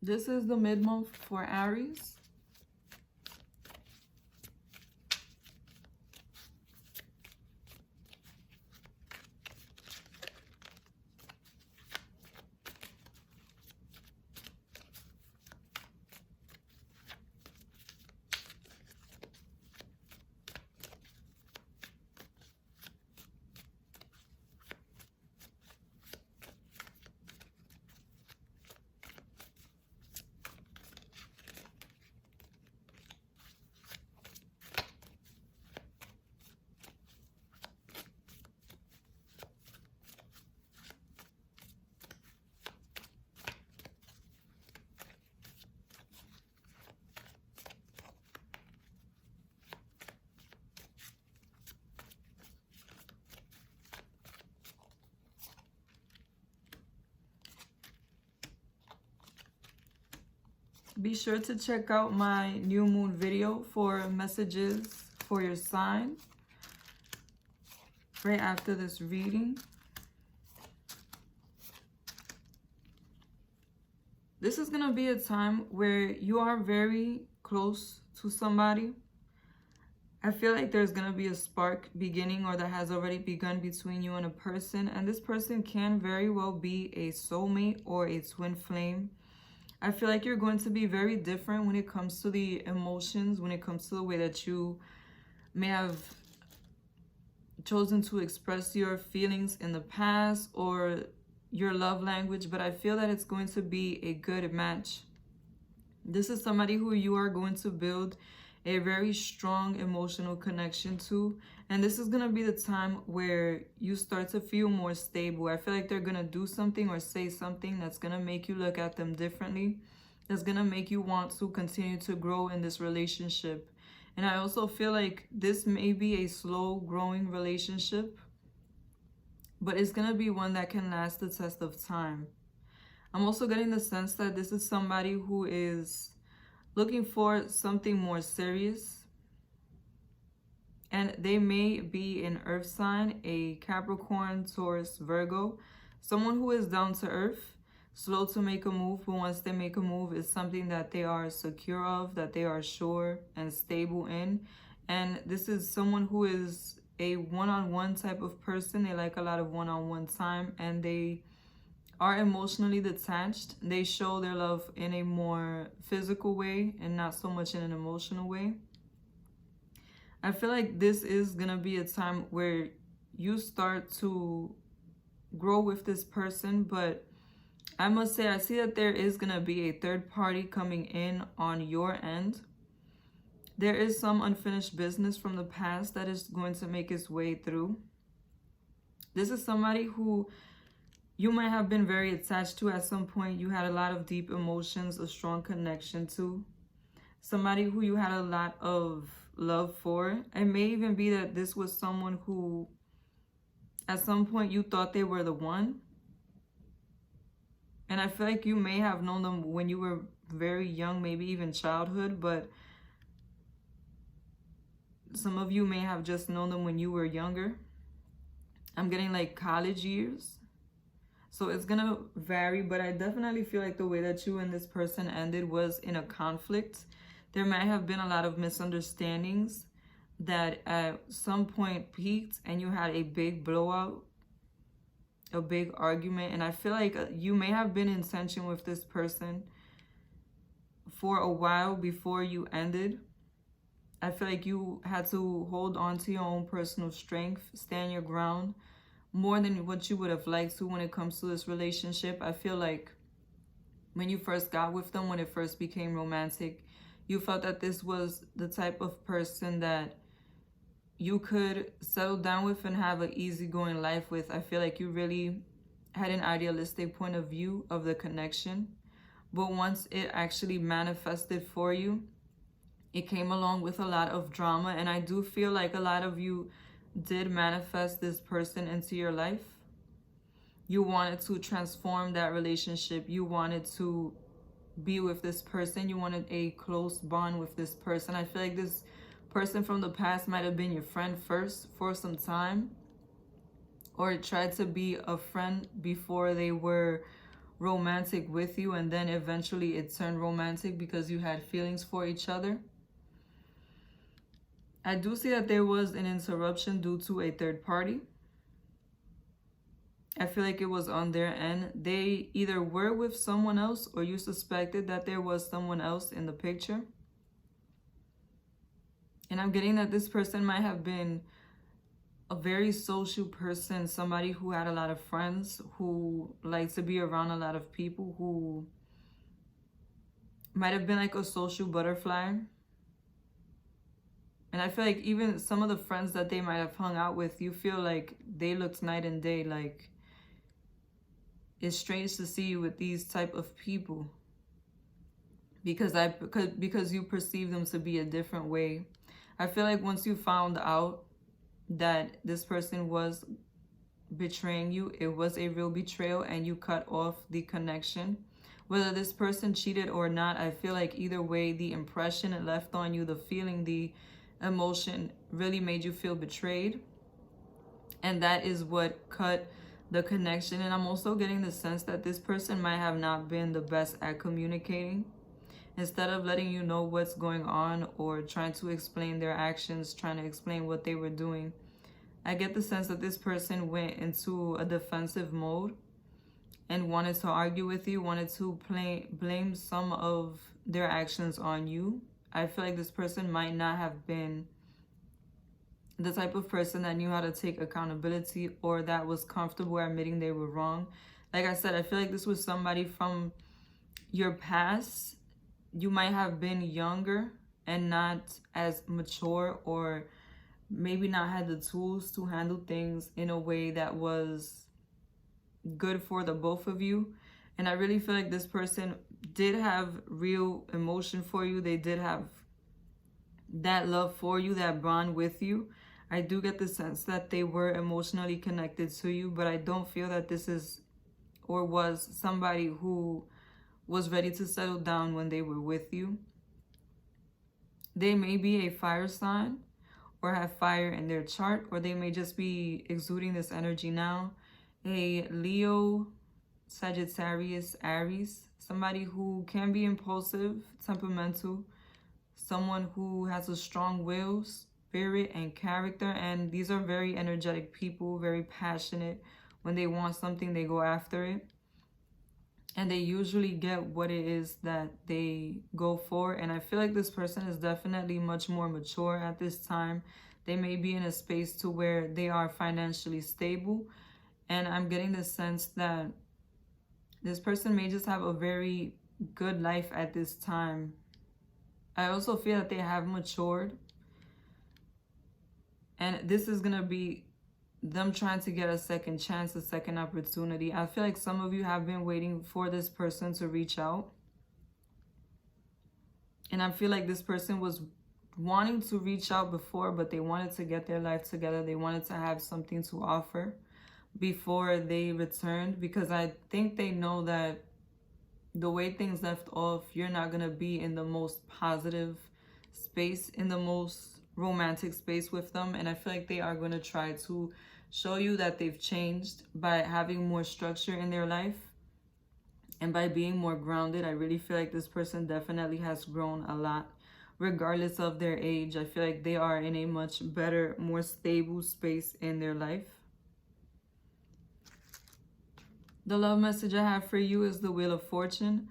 This is the mid-month for Aries. Be sure to check out my new moon video for messages for your sign right after this reading. This is going to be a time where you are very close to somebody. I feel like there's going to be a spark beginning or that has already begun between you and a person. And this person can very well be a soulmate or a twin flame. I feel like you're going to be very different when it comes to the emotions, when it comes to the way that you may have chosen to express your feelings in the past or your love language, but I feel that it's going to be a good match. This is somebody who you are going to build a very strong emotional connection to, and this is going to be the time where you start to feel more stable. I feel like they're going to do something or say something that's going to make you look at them differently, that's going to make you want to continue to grow in this relationship. And I also feel like this may be a slow growing relationship, but it's going to be one that can last the test of time. I'm also getting the sense that this is somebody who is looking for something more serious. And they may be an earth sign, a Capricorn, Taurus, Virgo. Someone who is down to earth, slow to make a move, but once they make a move, it's something that they are secure of, that they are sure and stable in. And this is someone who is a one-on-one type of person. They like a lot of one-on-one time, and they are emotionally detached. They show their love in a more physical way and not so much in an emotional way. I feel like this is going to be a time where you start to grow with this person, but I must say I see that there is going to be a third party coming in on your end. There is some unfinished business from the past that is going to make its way through. This is somebody who you might have been very attached to at some point. You had a lot of deep emotions, a strong connection to. Somebody who you had a lot of love for. It may even be that this was someone who at some point you thought they were the one. And I feel like you may have known them when you were very young, maybe even childhood, but some of you may have just known them when you were younger. I'm getting like college years. So it's going to vary, but I definitely feel like the way that you and this person ended was in a conflict. There might have been a lot of misunderstandings that at some point peaked and you had a big blowout, a big argument. And I feel like you may have been in tension with this person for a while before you ended. I feel like you had to hold on to your own personal strength, stand your ground, more than what you would have liked to when it comes to this relationship. I feel like when you first got with them, when it first became romantic, you felt that this was the type of person that you could settle down with and have an easygoing life with. I feel like you really had an idealistic point of view of the connection. But once it actually manifested for you, it came along with a lot of drama. And I do feel like a lot of you did manifest this person into your life. You wanted to transform that relationship. You wanted to be with this person. You wanted a close bond with this person. I feel like this person from the past might have been your friend first for some time, or tried to be a friend before they were romantic with you, and then eventually it turned romantic because you had feelings for each other. I do see that there was an interruption due to a third party. I feel like it was on their end. They either were with someone else or you suspected that there was someone else in the picture. And I'm getting that this person might have been a very social person, somebody who had a lot of friends, who liked to be around a lot of people, who might have been like a social butterfly. And I feel like even some of the friends that they might have hung out with, you feel like they looked night and day. Like, it's strange to see you with these type of people because you perceive them to be a different way. I feel like once you found out that this person was betraying you, it was a real betrayal, and you cut off the connection. Whether this person cheated or not, I feel like either way, the impression it left on you, the feeling, the emotion really made you feel betrayed. And that is what cut the connection. And I'm also getting the sense that this person might have not been the best at communicating. Instead of letting you know what's going on or trying to explain their actions, trying to explain what they were doing, I get the sense that this person went into a defensive mode and wanted to argue with you, wanted to blame some of their actions on you. I feel like this person might not have been the type of person that knew how to take accountability or that was comfortable admitting they were wrong. Like I said, I feel like this was somebody from your past. You might have been younger and not as mature, or maybe not had the tools to handle things in a way that was good for the both of you. And I really feel like this person did have real emotion for you. They did have that love for you, that bond with you. I do get the sense that they were emotionally connected to you, but I don't feel that this is or was somebody who was ready to settle down when they were with you. They may be a fire sign or have fire in their chart, or they may just be exuding this energy now. A Leo, Sagittarius, Aries, somebody who can be impulsive, temperamental, someone who has a strong will, spirit, and character. And these are very energetic people, very passionate. When they want something, they go after it. And they usually get what it is that they go for. And I feel like this person is definitely much more mature at this time. They may be in a space to where they are financially stable. And I'm getting the sense that this person may just have a very good life at this time. I also feel that they have matured. And this is going to be them trying to get a second chance, a second opportunity. I feel like some of you have been waiting for this person to reach out. And I feel like this person was wanting to reach out before, but they wanted to get their life together. They wanted to have something to offer before they returned, because I think they know that the way things left off, you're not going to be in the most positive space, in the most romantic space with them. And I feel like they are going to try to show you that they've changed by having more structure in their life and by being more grounded. I really feel like this person definitely has grown a lot, regardless of their age. I feel like they are in a much better, more stable space in their life. The love message I have for you is the Wheel of Fortune.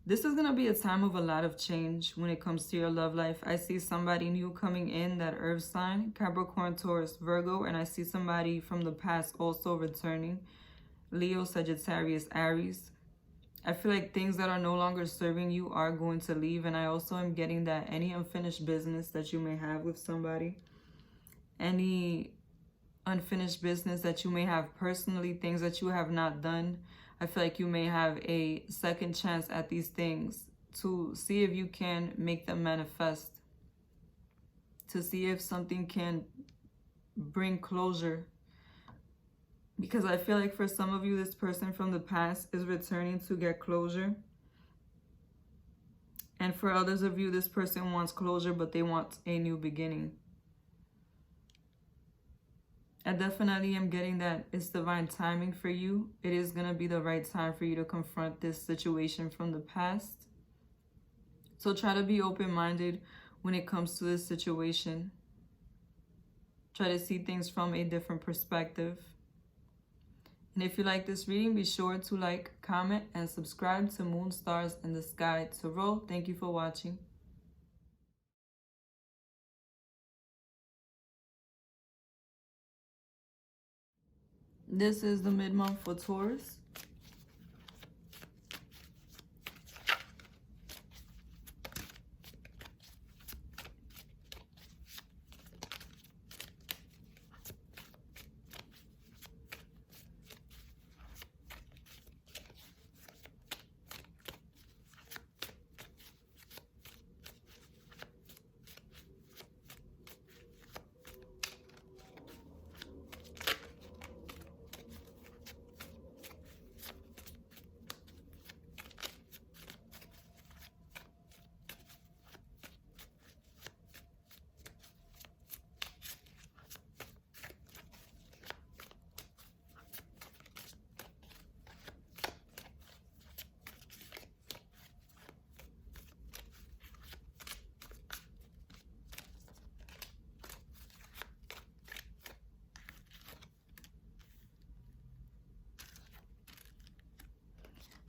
This is going to be a time of a lot of change when it comes to your love life. I see somebody new coming in, that earth sign, Capricorn, Taurus, Virgo, and I see somebody from the past also returning, Leo, Sagittarius, Aries. I feel like things that are no longer serving you are going to leave, and I also am getting that any unfinished business that you may have with somebody, any unfinished business that you may have personally, things that you have not done, I feel like you may have a second chance at these things to see if you can make them manifest, to see if something can bring closure. Because I feel like for some of you, this person from the past is returning to get closure. And for others of you, this person wants closure, but they want a new beginning. I definitely am getting that it's divine timing for you. It is going to be the right time for you to confront this situation from the past. So try to be open-minded when it comes to this situation. Try to see things from a different perspective. And if you like this reading, be sure to like, comment, and subscribe to Moon Stars in the Sky Tarot. Thank you for watching. This is the mid-month for Taurus.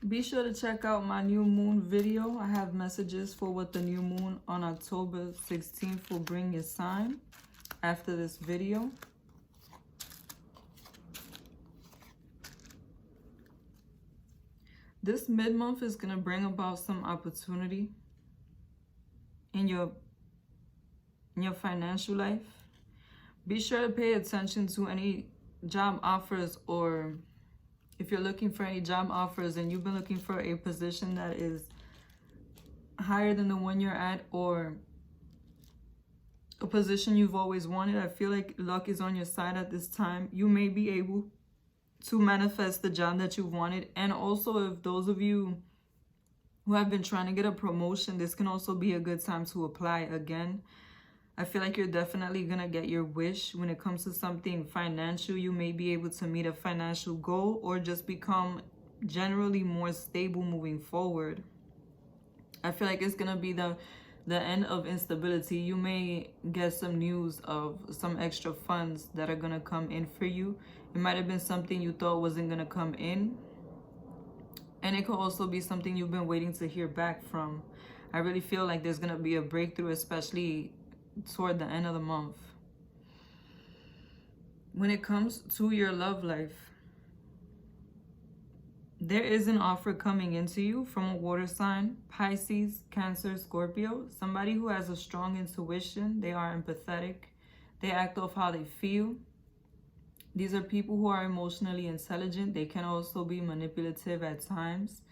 Be sure to check out my new moon video. I have messages for what the new moon on October 16th will bring your sign after this video. This mid-month is going to bring about some opportunity in your financial life. Be sure to pay attention to any job offers, or if you're looking for any job offers and you've been looking for a position that is higher than the one you're at, or a position you've always wanted, I feel like luck is on your side at this time. You may be able to manifest the job that you've wanted. And also, if those of you who have been trying to get a promotion, this can also be a good time to apply again. I feel like you're definitely going to get your wish when it comes to something financial. You may be able to meet a financial goal or just become generally more stable moving forward. I feel like it's going to be the end of instability. You may get some news of some extra funds that are going to come in for you. It might have been something you thought wasn't going to come in. And it could also be something you've been waiting to hear back from. I really feel like there's going to be a breakthrough, especially toward the end of the month. When it comes to your love life, there is an offer coming into you from a water sign, Pisces, Cancer, Scorpio. Somebody who has a strong intuition. They are empathetic. They act off how they feel. These are people who are emotionally intelligent. They can also be manipulative at times.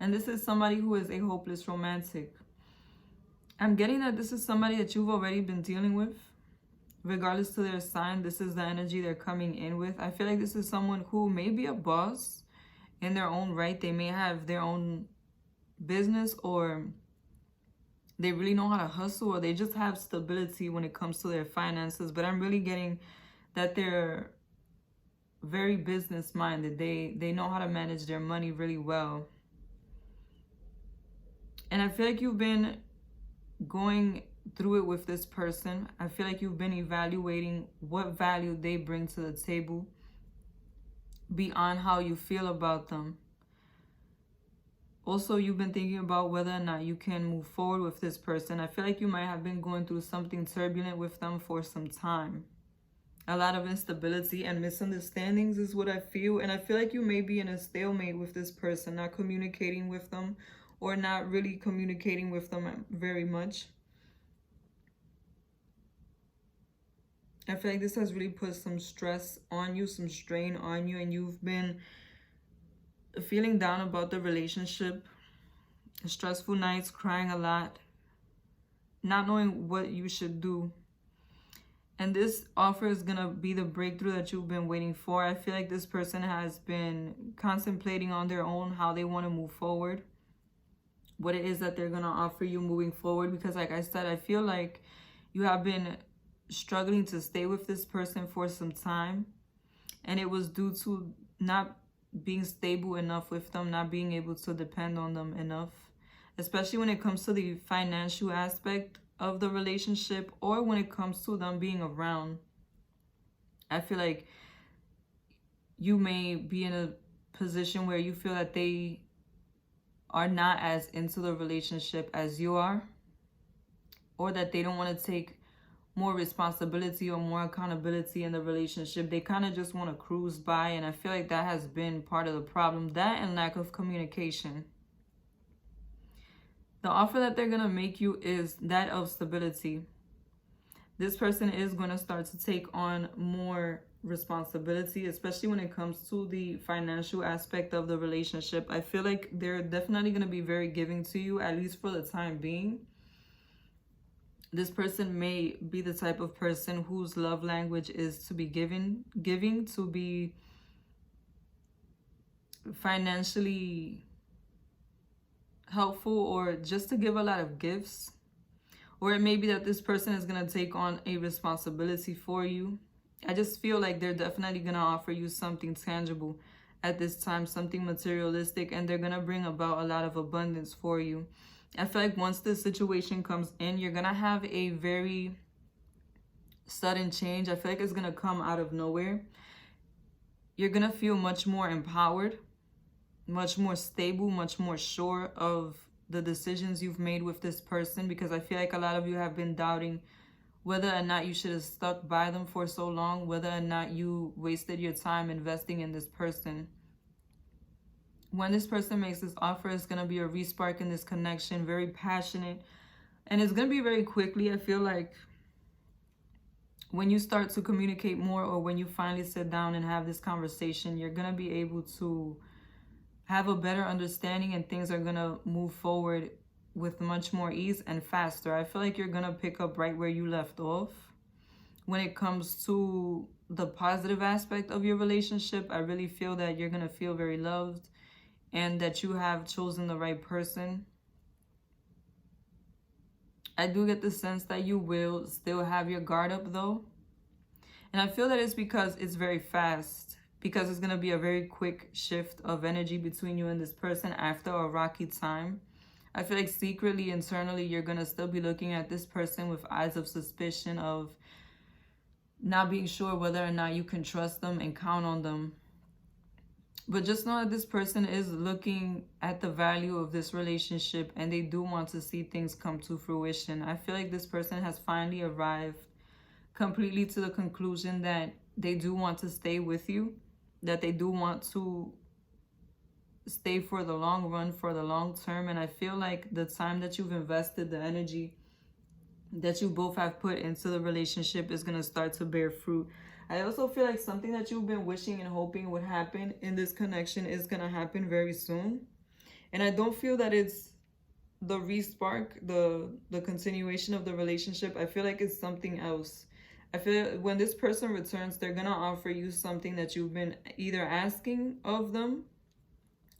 And this is somebody who is a hopeless romantic. I'm getting that this is somebody that you've already been dealing with. Regardless to their sign, this is the energy they're coming in with. I feel like this is someone who may be a boss in their own right. They may have their own business, or they really know how to hustle, or they just have stability when it comes to their finances. But I'm really getting that they're very business minded. They know how to manage their money really well. And I feel like you've been going through it with this person. I feel like you've been evaluating what value they bring to the table beyond how you feel about them. Also, you've been thinking about whether or not you can move forward with this person. I feel like you might have been going through something turbulent with them for some time. A lot of instability and misunderstandings is what I feel. And I feel like you may be in a stalemate with this person, not communicating with them, or not really communicating with them very much. I feel like this has really put some stress on you, some strain on you, and you've been feeling down about the relationship. Stressful nights, crying a lot, not knowing what you should do. And this offer is going to be the breakthrough that you've been waiting for. I feel like this person has been contemplating on their own how they want to move forward, what it is that they're going to offer you moving forward. Because like I said, I feel like you have been struggling to stay with this person for some time, and it was due to not being stable enough with them, not being able to depend on them enough, especially when it comes to the financial aspect of the relationship, or when it comes to them being around. I feel like you may be in a position where you feel that they are not as into the relationship as you are, or that they don't want to take more responsibility or more accountability in the relationship. They kind of just want to cruise by, and I feel like that has been part of the problem. That and lack of communication. The offer that they're going to make you is that of stability. This person is going to start to take on more responsibility, especially when it comes to the financial aspect of the relationship. I feel like they're definitely going to be very giving to you, at least for the time being. This person may be the type of person whose love language is to be giving, to be financially helpful, or just to give a lot of gifts. Or it may be that this person is going to take on a responsibility for you. I just feel like they're definitely going to offer you something tangible at this time, something materialistic, and they're going to bring about a lot of abundance for you. I feel like once this situation comes in, you're going to have a very sudden change. I feel like it's going to come out of nowhere. You're going to feel much more empowered, much more stable, much more sure of the decisions you've made with this person, because I feel like a lot of you have been doubting whether or not you should have stuck by them for so long, whether or not you wasted your time investing in this person. When this person makes this offer, it's going to be a respark in this connection, very passionate, and it's going to be very quickly. I feel like when you start to communicate more, or when you finally sit down and have this conversation, you're going to be able to have a better understanding, and things are going to move forward with much more ease and faster. I feel like you're going to pick up right where you left off. When it comes to the positive aspect of your relationship, I really feel that you're going to feel very loved, and that you have chosen the right person. I do get the sense that you will still have your guard up though. And I feel that it's because it's very fast, because it's going to be a very quick shift of energy between you and this person after a rocky time. I feel like secretly, internally, you're going to still be looking at this person with eyes of suspicion, of not being sure whether or not you can trust them and count on them. But just know that this person is looking at the value of this relationship, and they do want to see things come to fruition. I feel like this person has finally arrived completely to the conclusion that they do want to stay with you, that they do want to stay for the long run, for the long term. And I feel like the time that you've invested, the energy that you both have put into the relationship is going to start to bear fruit. I also feel like something that you've been wishing and hoping would happen in this connection is going to happen very soon. And I don't feel that it's the respark, the continuation of the relationship. I feel like it's something else. I feel when this person returns, they're going to offer you something that you've been either asking of them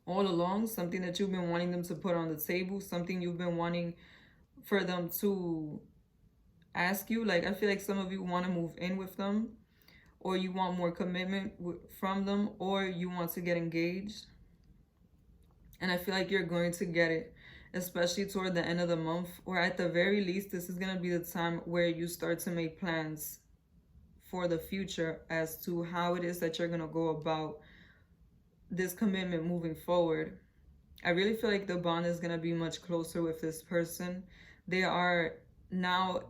all along, something that you've been wanting them to put on the table, something you've been wanting for them to ask you. Like, I feel like some of you want to move in with them, or you want more commitment from them, or you want to get engaged. And I feel like you're going to get it, especially toward the end of the month, or at the very least, this is going to be the time where you start to make plans for the future as to how it is that you're going to go about this commitment moving forward. I really feel like the bond is going to be much closer with this person. They are now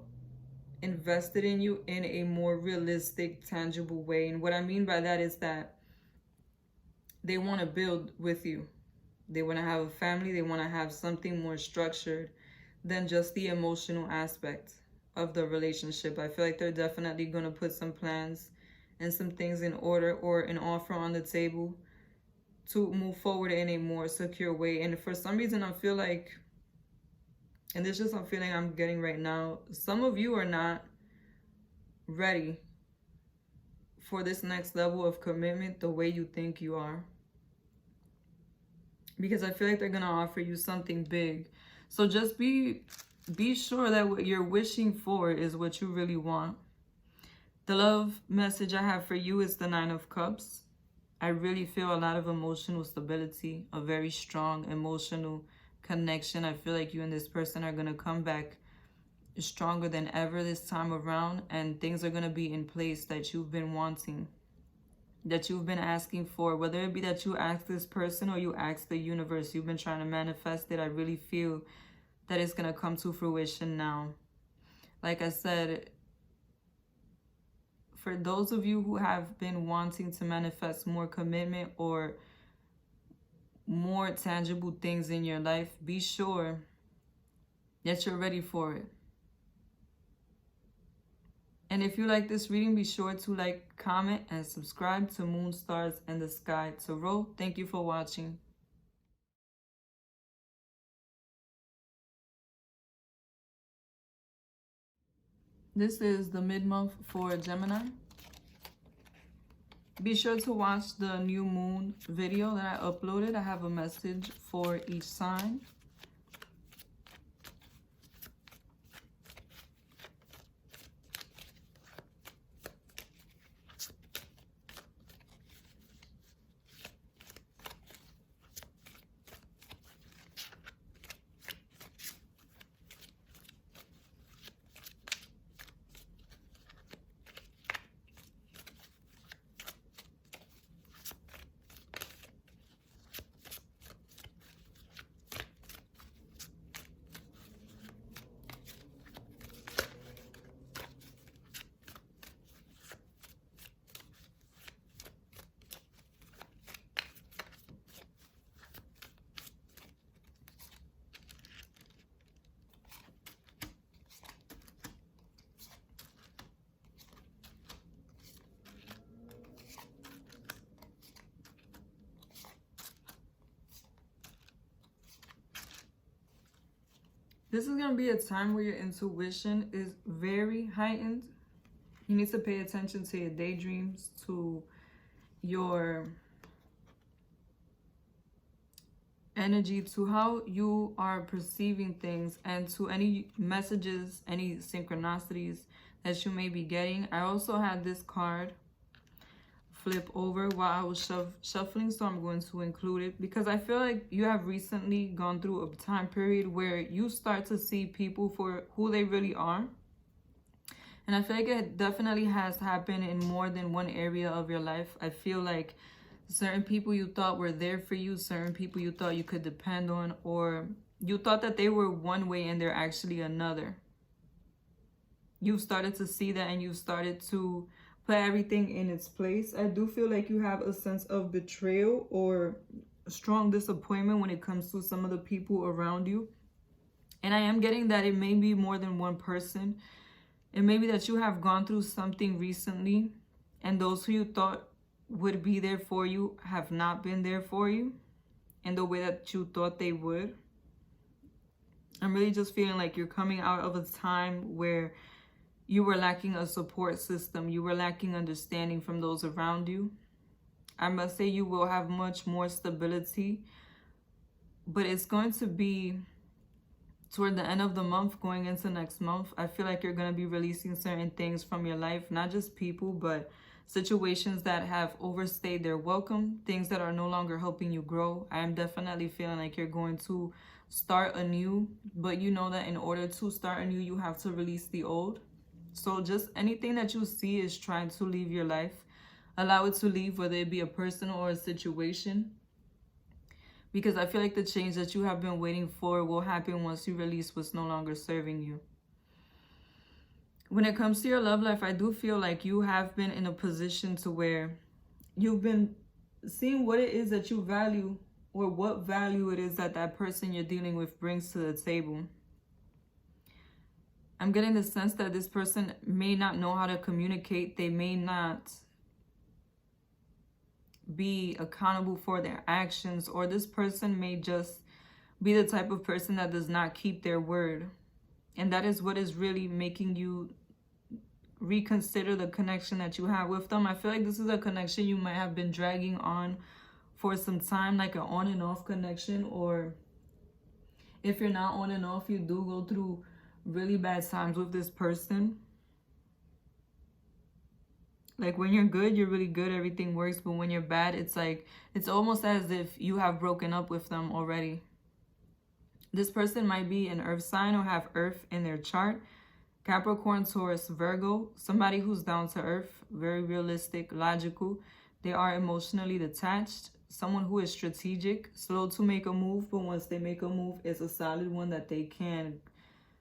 invested in you in a more realistic, tangible way. And what I mean by that is that they want to build with you. They want to have a family. They want to have something more structured than just the emotional aspect of the relationship. I feel like they're definitely going to put some plans and some things in order, or an offer on the table to move forward in a more secure way. And for some reason, I feel like, and this is just a feeling I'm getting right now, some of you are not ready for this next level of commitment the way you think you are. Because I feel like they're going to offer you something big. So just be sure that what you're wishing for is what you really want. The love message I have for you is the Nine of Cups. I really feel a lot of emotional stability, a very strong emotional connection. I feel like you and this person are going to come back stronger than ever this time around, and things are going to be in place that you've been wanting, that you've been asking for, whether it be that you ask this person or you ask the universe. You've been trying to manifest it. I really feel that it's going to come to fruition now. Like I said, for those of you who have been wanting to manifest more commitment or more tangible things in your life, be sure that you're ready for it. And if you like this reading, be sure to like, comment, and subscribe to Moon, Stars, and the Sky Tarot. Thank you for watching. This is the mid-month for Gemini. Be sure to watch the new moon video that I uploaded. I have a message for each sign. This is going to be a time where your intuition is very heightened. You need to pay attention to your daydreams, to your energy, to how you are perceiving things, and to any messages, any synchronicities that you may be getting. I also had this card flip over while I was shuffling, so I'm going to include it because I feel like you have recently gone through a time period where you start to see people for who they really are. And I feel like it definitely has happened in more than one area of your life. I feel like certain people you thought were there for you, certain people you thought you could depend on, or you thought that they were one way and they're actually another. You've started to see that, and you've started to put everything in its place. I do feel like you have a sense of betrayal or strong disappointment when it comes to some of the people around you. And I am getting that it may be more than one person. It may be that you have gone through something recently, and those who you thought would be there for you have not been there for you in the way that you thought they would. I'm really just feeling like you're coming out of a time where you were lacking a support system. You were lacking understanding from those around you. I must say you will have much more stability, but it's going to be toward the end of the month, going into next month. I feel like you're going to be releasing certain things from your life, not just people, but situations that have overstayed their welcome, things that are no longer helping you grow. I am definitely feeling like you're going to start anew, but you know that in order to start anew, you have to release the old. So just anything that you see is trying to leave your life. Allow it to leave, whether it be a person or a situation. Because I feel like the change that you have been waiting for will happen once you release what's no longer serving you. When it comes to your love life, I do feel like you have been in a position to where you've been seeing what it is that you value, or what value it is that that person you're dealing with brings to the table. I'm getting the sense that this person may not know how to communicate. They may not be accountable for their actions, or this person may just be the type of person that does not keep their word. And that is what is really making you reconsider the connection that you have with them. I feel like this is a connection you might have been dragging on for some time, like an on and off connection, or if you're not on and off, you do go through really bad times with this person. Like when you're good, you're really good, everything works. But when you're bad, it's like, it's almost as if you have broken up with them already. This person might be an earth sign or have earth in their chart. Capricorn, Taurus, Virgo, somebody who's down to earth, very realistic, logical. They are emotionally detached. Someone who is strategic, slow to make a move, but once they make a move, it's a solid one that they can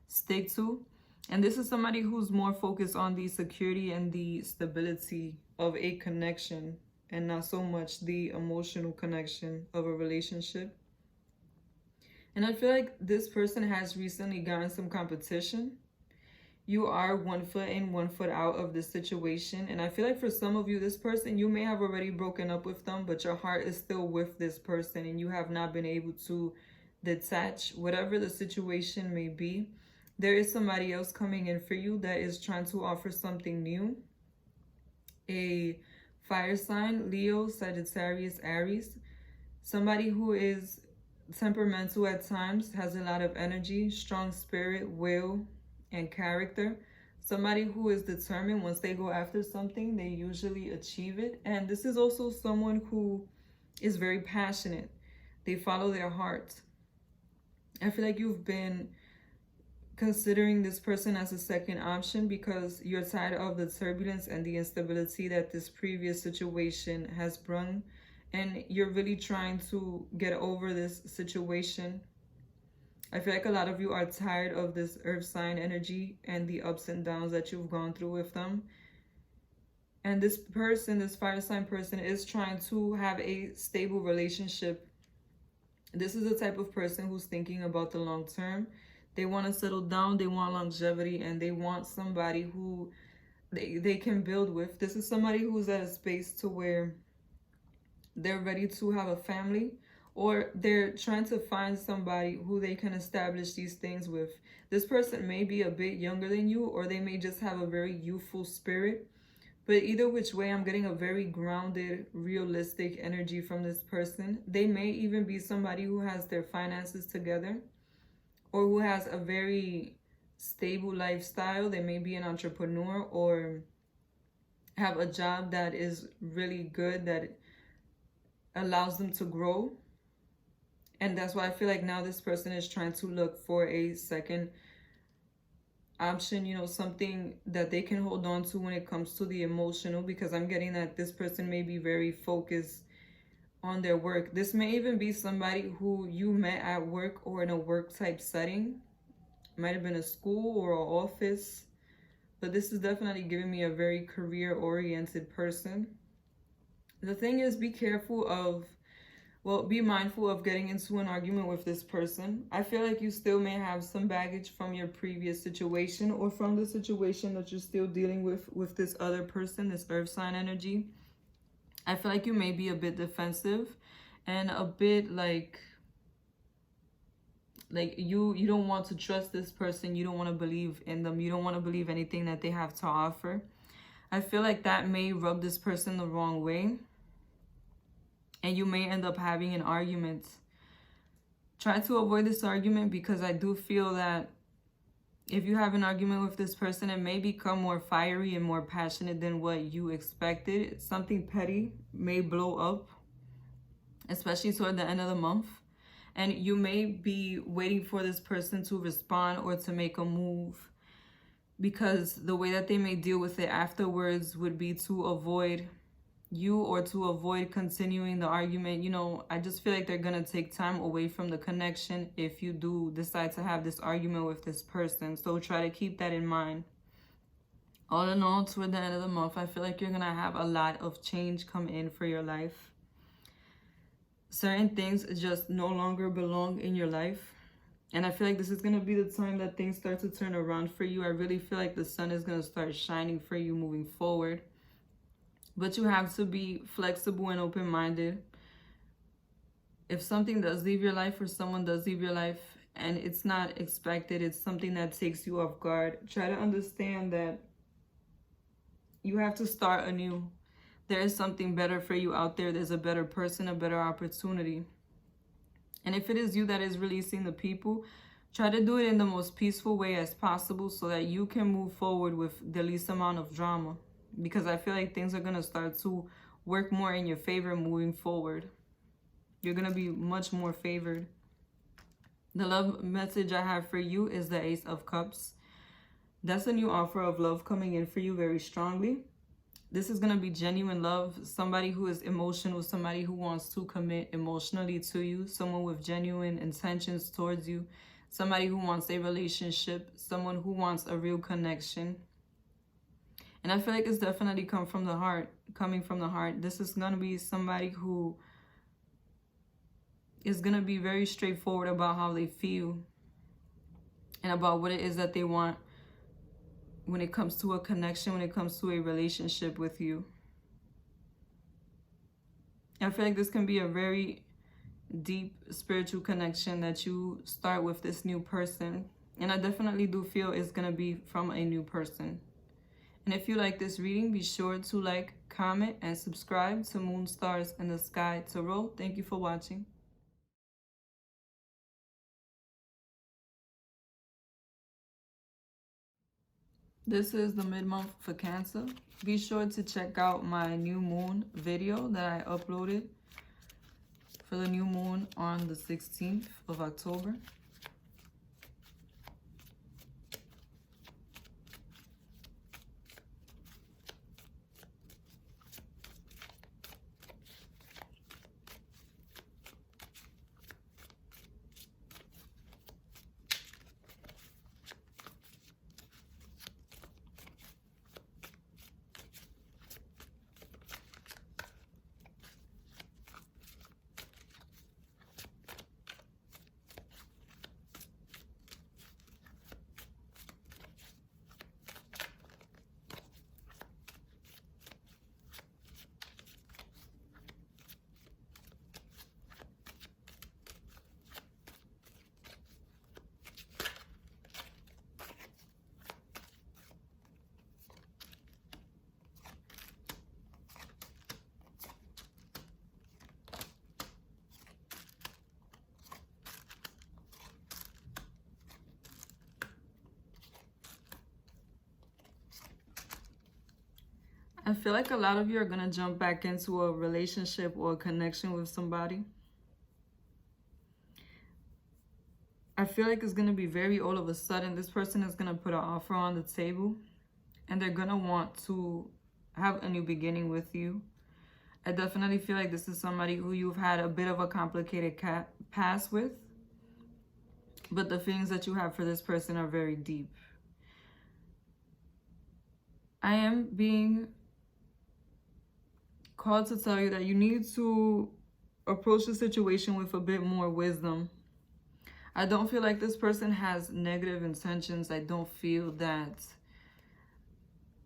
stick to. And this is somebody who's more focused on the security and the stability of a connection and not so much the emotional connection of a relationship. And I feel like this person has recently gotten some competition. You are 1 foot in, 1 foot out of this situation. And I feel like for some of you, this person, you may have already broken up with them, but your heart is still with this person and you have not been able to detach, whatever the situation may be. There is somebody else coming in for you that is trying to offer something new. A fire sign, Leo, Sagittarius, Aries. Somebody who is temperamental at times, has a lot of energy, strong spirit, will, and character. Somebody who is determined. Once they go after something, they usually achieve it. And this is also someone who is very passionate. They follow their heart. I feel like you've been considering this person as a second option because you're tired of the turbulence and the instability that this previous situation has brought, and you're really trying to get over this situation. I feel like a lot of you are tired of this earth sign energy and the ups and downs that you've gone through with them. And this person, this fire sign person, is trying to have a stable relationship. This is the type of person who's thinking about the long term. They want to settle down, they want longevity, and they want somebody who they can build with. This is somebody who's at a space to where they're ready to have a family, or they're trying to find somebody who they can establish these things with. This person may be a bit younger than you, or they may just have a very youthful spirit. But either which way, I'm getting a very grounded, realistic energy from this person. They may even be somebody who has their finances together, or who has a very stable lifestyle. They may be an entrepreneur or have a job that is really good, that allows them to grow. And that's why I feel like now this person is trying to look for a second option, you know, something that they can hold on to when it comes to the emotional, because I'm getting that this person may be very focused on their work. This may even be somebody who you met at work or in a work type setting. Might have been a school or an office, but this is definitely giving me a very career oriented person. The thing is, be careful of, well, be mindful of getting into an argument with this person. I feel like you still may have some baggage from your previous situation, or from the situation that you're still dealing with this other person, this earth sign energy. I feel like you may be a bit defensive and a bit like you don't want to trust this person. You don't want to believe in them. You don't want to believe anything that they have to offer. I feel like that may rub this person the wrong way, and you may end up having an argument. Try to avoid this argument, because I do feel that if you have an argument with this person, it may become more fiery and more passionate than what you expected. Something petty may blow up, especially toward the end of the month. And you may be waiting for this person to respond or to make a move, because the way that they may deal with it afterwards would be to avoid you, or to avoid continuing the argument. You know, I just feel like they're gonna take time away from the connection if you do decide to have this argument with this person. So try to keep that in mind. All in all, toward the end of the month, I feel like you're gonna have a lot of change come in for your life. Certain things just no longer belong in your life. And I feel like this is going to be the time that things start to turn around for you. I really feel like the sun is going to start shining for you moving forward. But you have to be flexible and open-minded. If something does leave your life, or someone does leave your life, and it's not expected, it's something that takes you off guard, try to understand that you have to start anew. There is something better for you out there. There's a better person, a better opportunity. And if it is you that is releasing the people, try to do it in the most peaceful way as possible, so that you can move forward with the least amount of drama. because I feel like things are going to start to work more in your favor moving forward. You're going to be much more favored. The love message I have for you is the Ace of Cups. That's a new offer of love coming in for you very strongly. This is going to be genuine love, somebody who is emotional, somebody who wants to commit emotionally to you, someone with genuine intentions towards you, somebody who wants a relationship, someone who wants a real connection. And I feel like it's definitely coming from the heart. This is going to be somebody who is going to be very straightforward about how they feel and about what it is that they want when it comes to a connection, when it comes to a relationship with you. I feel like this can be a very deep spiritual connection that you start with this new person. And I definitely do feel it's going to be from a new person. And if you like this reading, be sure to like, comment, and subscribe to Moon Stars in the Sky Tarot. Thank you for watching. This is the mid-month for Cancer. Be sure to check out my new moon video that I uploaded for the new moon on the 16th of October. I feel like a lot of you are going to jump back into a relationship or a connection with somebody. I feel like it's going to be very all of a sudden. This person is going to put an offer on the table and they're going to want to have a new beginning with you. I definitely feel like this is somebody who you've had a bit of a complicated past with, but the feelings that you have for this person are very deep. I am being called to tell you that you need to approach the situation with a bit more wisdom. I don't feel like this person has negative intentions. I don't feel that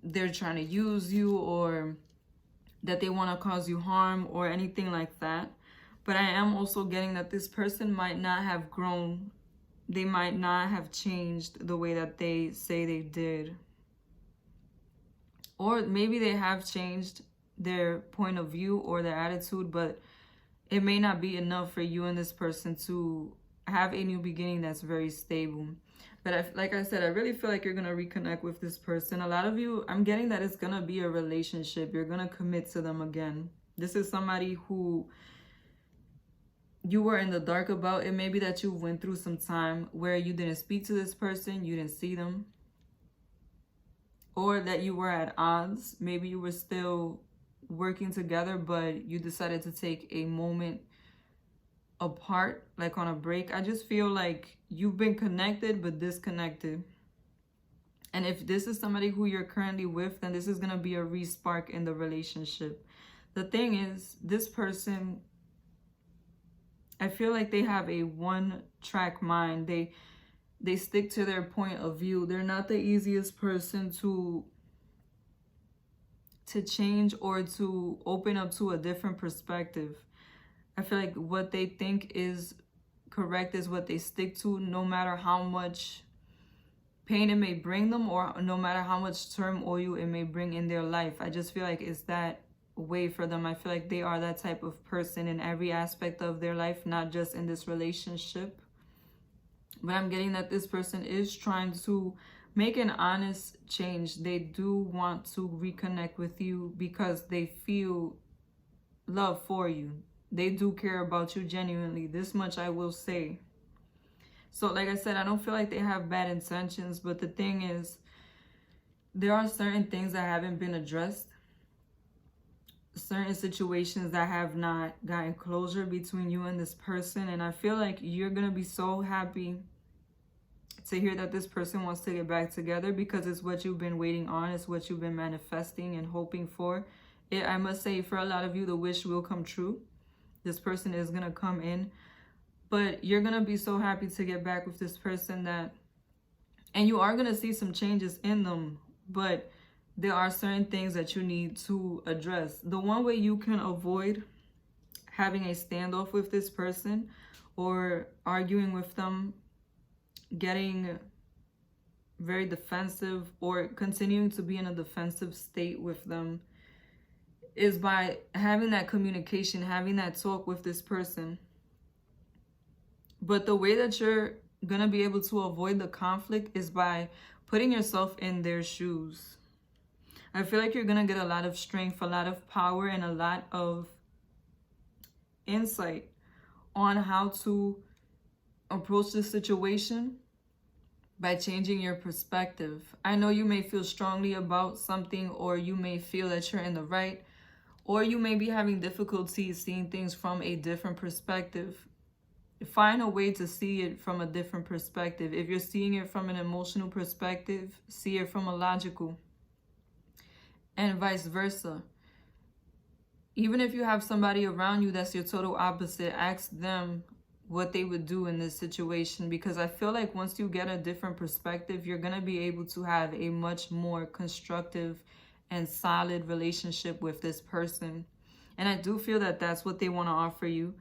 they're trying to use you or that they want to cause you harm or anything like that. But I am also getting that this person might not have grown. They might not have changed the way that they say they did. Or maybe they have changed their point of view or their attitude, but it may not be enough for you and this person to have a new beginning that's very stable. But like I said, I really feel like you're going to reconnect with this person. A lot of you, I'm getting that it's going to be a relationship. You're going to commit to them again. This is somebody who you were in the dark about. It may be that you went through some time where you didn't speak to this person, you didn't see them, or that you were at odds. Maybe you were still working together, but you decided to take a moment apart, like on a break. I just feel like you've been connected but disconnected. And if this is somebody who you're currently with, then this is going to be a re-spark in the relationship. The thing is, this person, I feel like they have a one-track mind. They stick to their point of view. They're not the easiest person to change or to open up to a different perspective. I feel like what they think is correct is what they stick to, no matter how much pain it may bring them or no matter how much turmoil it may bring in their life. I just feel like it's that way for them. I feel like they are that type of person in every aspect of their life, not just in this relationship. But I'm getting that this person is trying to make an honest change. They do want to reconnect with you because they feel love for you. They do care about you genuinely. This much I will say. So like I said, I don't feel like they have bad intentions, but the thing is, there are certain things that haven't been addressed, certain situations that have not gotten closure between you and this person, and I feel like you're gonna be so happy to hear that this person wants to get back together, because it's what you've been waiting on, it's what you've been manifesting and hoping for. I must say, for a lot of you, the wish will come true. This person is gonna come in, but you're gonna be so happy to get back with this person that, and you are gonna see some changes in them, but there are certain things that you need to address. The one way you can avoid having a standoff with this person or arguing with them, getting very defensive or continuing to be in a defensive state with them, is by having that communication, having that talk with this person. But the way that you're gonna be able to avoid the conflict is by putting yourself in their shoes. I feel like you're gonna get a lot of strength, a lot of power, and a lot of insight on how to approach this situation by changing your perspective. I know you may feel strongly about something, or you may feel that you're in the right, or you may be having difficulty seeing things from a different perspective. Find a way to see it from a different perspective. If you're seeing it from an emotional perspective, see it from a logical, and vice versa. Even if you have somebody around you that's your total opposite, ask them what they would do in this situation, because I feel like once you get a different perspective, you're going to be able to have a much more constructive and solid relationship with this person. And I do feel that that's what they want to offer you.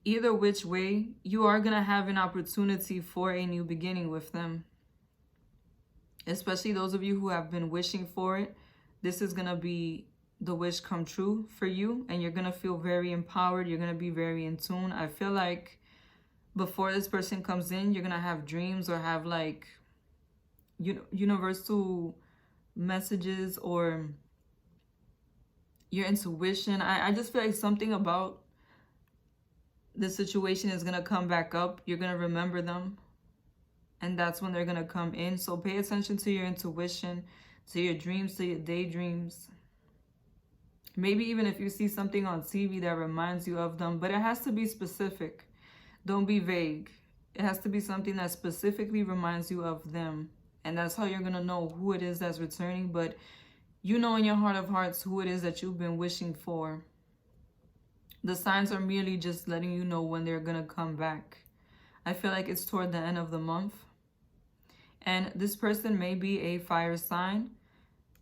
Either which way, you are going to have an opportunity for a new beginning with them. Especially those of you who have been wishing for it. This is going to be the wish come true for you, and you're going to feel very empowered. You're going to be very in tune. I feel like before this person comes in, you're going to have dreams or have like universal messages or your intuition. I just feel like something about the situation is going to come back up. You're going to remember them, and that's when they're going to come in. So pay attention to your intuition, to your dreams, to your daydreams. Maybe even if you see something on TV that reminds you of them, but it has to be specific. Don't be vague. It has to be something that specifically reminds you of them. And that's how you're going to know who it is that's returning. But you know in your heart of hearts who it is that you've been wishing for. The signs are merely just letting you know when they're going to come back. I feel like it's toward the end of the month. And this person may be a fire sign.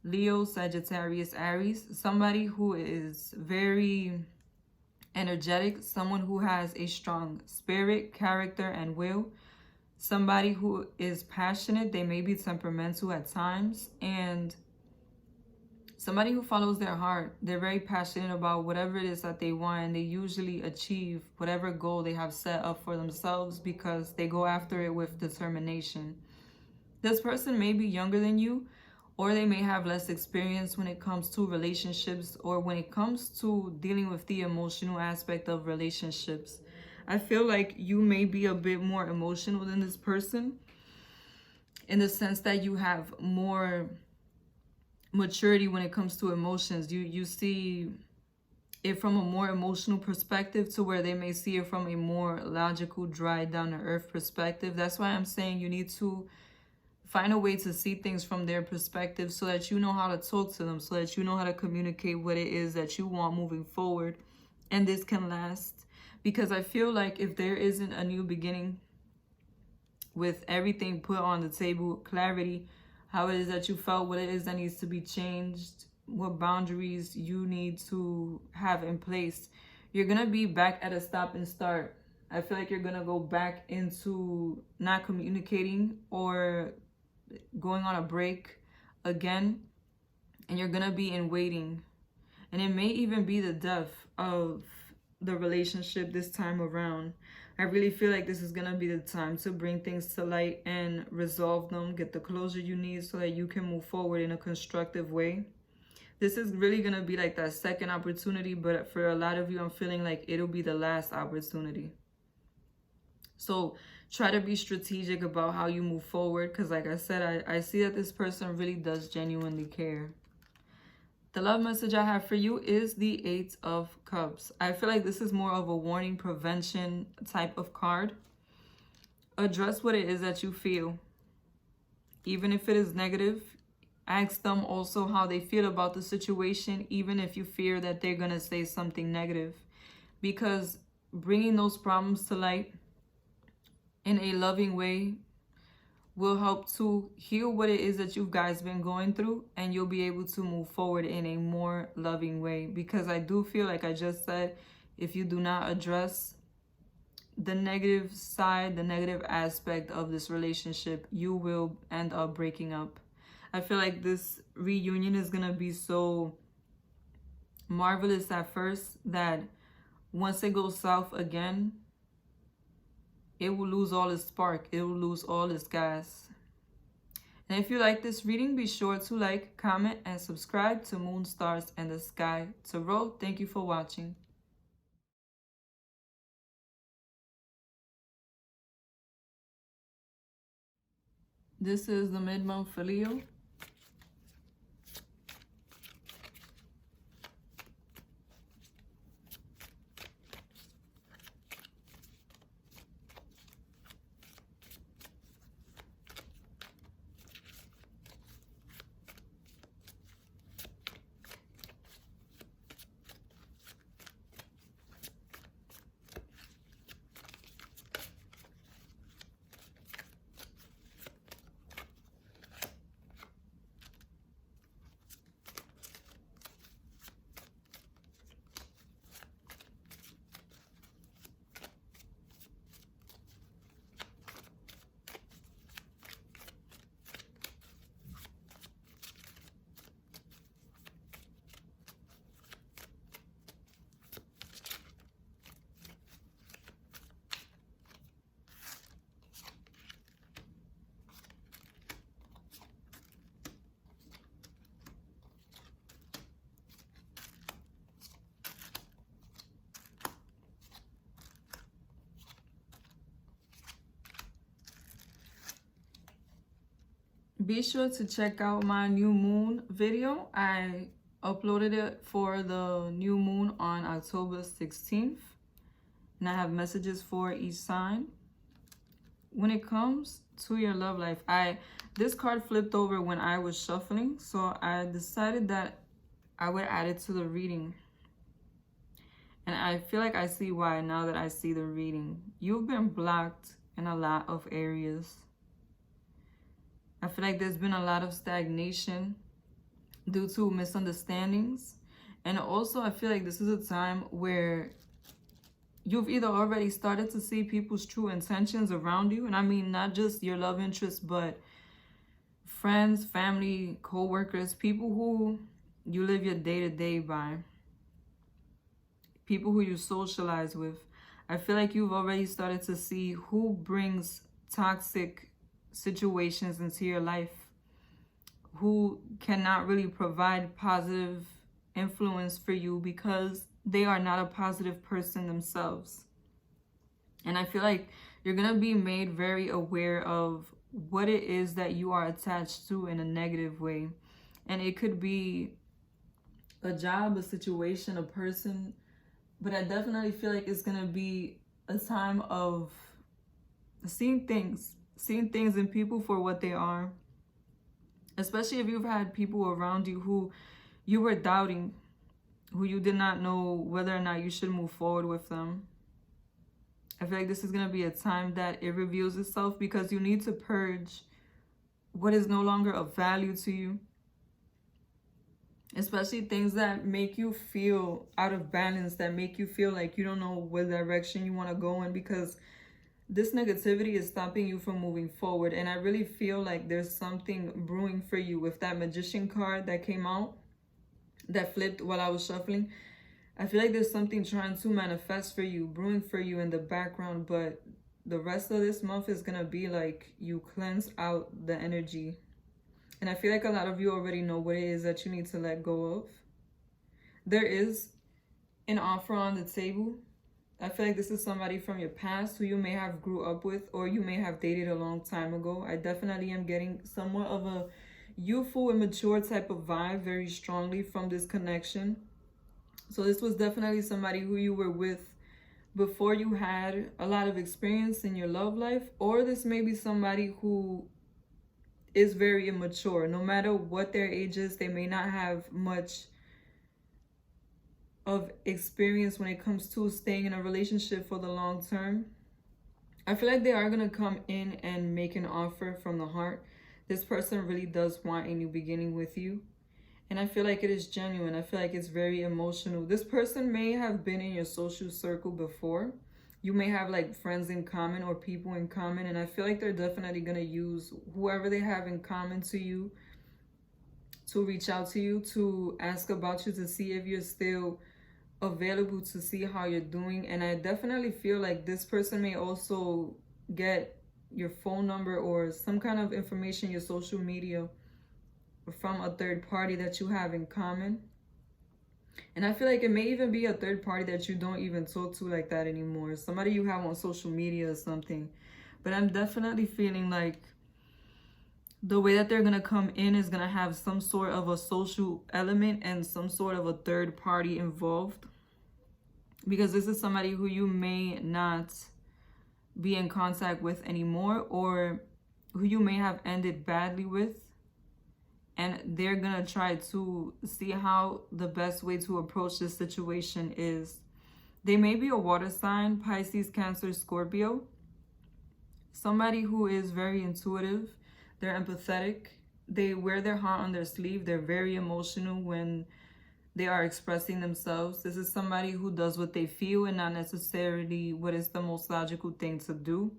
Leo, Sagittarius, Aries. Somebody who is very energetic. Someone who has a strong spirit, character, and will. Somebody who is passionate. They may be temperamental at times. And somebody who follows their heart. They're very passionate about whatever it is that they want, and they usually achieve whatever goal they have set up for themselves because they go after it with determination. This person may be younger than you, or they may have less experience when it comes to relationships or when it comes to dealing with the emotional aspect of relationships. I feel like you may be a bit more emotional than this person in the sense that you have more maturity when it comes to emotions. You see it from a more emotional perspective to where they may see it from a more logical, dry, down to earth perspective. That's why I'm saying you need to find a way to see things from their perspective so that you know how to talk to them, so that you know how to communicate what it is that you want moving forward, and this can last. Because I feel like if there isn't a new beginning with everything put on the table, clarity, how it is that you felt, what it is that needs to be changed, what boundaries you need to have in place, you're going to be back at a stop and start. I feel like you're going to go back into not communicating or going on a break again, and you're going to be in waiting. And it may even be the death of the relationship this time around. I really feel like this is going to be the time to bring things to light and resolve them, get the closure you need so that you can move forward in a constructive way. This is really going to be like that second opportunity, but for a lot of you, I'm feeling like it'll be the last opportunity. So try to be strategic about how you move forward, because like I said, I see that this person really does genuinely care. The love message I have for you is the Eight of Cups. I feel like this is more of a warning, prevention type of card. Address what it is that you feel. Even if it is negative, ask them also how they feel about the situation, even if you fear that they're going to say something negative. Because bringing those problems to light in a loving way will help to heal what it is that you guys been going through, and you'll be able to move forward in a more loving way. Because I do feel like I just said, if you do not address the negative side, the negative aspect of this relationship, you will end up breaking up. I feel like this reunion is going to be so marvelous at first that once it goes south again, it will lose all its spark. It will lose all its gas. And if you like this reading, be sure to like, comment, and subscribe to Moon, Stars, and the Sky Tarot. Thank you for watching. This is the mid-month for Leo. Be sure to check out my new moon video. I uploaded it for the new moon on October 16th. And I have messages for each sign. When it comes to your love life, this card flipped over when I was shuffling. So I decided that I would add it to the reading. And I feel like I see why now that I see the reading. You've been blocked in a lot of areas. I feel like there's been a lot of stagnation due to misunderstandings. And also I feel like this is a time where you've either already started to see people's true intentions around you. And I mean, not just your love interests, but friends, family, co-workers, people who you live your day-to-day by. People who you socialize with. I feel like you've already started to see who brings toxic situations into your life, who cannot really provide positive influence for you because they are not a positive person themselves. And I feel like you're going to be made very aware of what it is that you are attached to in a negative way. And it could be a job, a situation, a person, but I definitely feel like it's going to be a time of seeing things and people for what they are. Especially if you've had people around you who you were doubting, who you did not know whether or not you should move forward with them. I feel like this is going to be a time that it reveals itself, because you need to purge what is no longer of value to you. Especially things that make you feel out of balance, that make you feel like you don't know what direction you want to go in, because this negativity is stopping you from moving forward. And I really feel like there's something brewing for you with that Magician card that came out, that flipped while I was shuffling. I feel like there's something trying to manifest for you, brewing for you in the background, but the rest of this month is going to be like you cleanse out the energy. And I feel like a lot of you already know what it is that you need to let go of. There is an offer on the table. I feel like this is somebody from your past who you may have grew up with, or you may have dated a long time ago. I definitely am getting somewhat of a youthful and mature type of vibe very strongly from this connection. So this was definitely somebody who you were with before you had a lot of experience in your love life, or this may be somebody who is very immature. No matter what their age is, they may not have much of experience when it comes to staying in a relationship for the long term. I feel like they are going to come in and make an offer from the heart. This person really does want a new beginning with you. And I feel like it is genuine. I feel like it's very emotional. This person may have been in your social circle before. You may have like friends in common or people in common. And I feel like they're definitely going to use whoever they have in common to you to reach out to you, to ask about you, to see if you're still available, to see how you're doing. And I definitely feel like this person may also get your phone number or some kind of information, your social media, from a third party that you have in common. And I feel like it may even be a third party that you don't even talk to like that anymore. Somebody you have on social media or something. But I'm definitely feeling like the way that they're going to come in is going to have some sort of a social element and some sort of a third party involved. Because this is somebody who you may not be in contact with anymore, or who you may have ended badly with. And they're going to try to see how the best way to approach this situation is. They may be a water sign, Pisces, Cancer, Scorpio. Somebody who is very intuitive. They're empathetic. They wear their heart on their sleeve. They're very emotional when they are expressing themselves. This is somebody who does what they feel and not necessarily what is the most logical thing to do.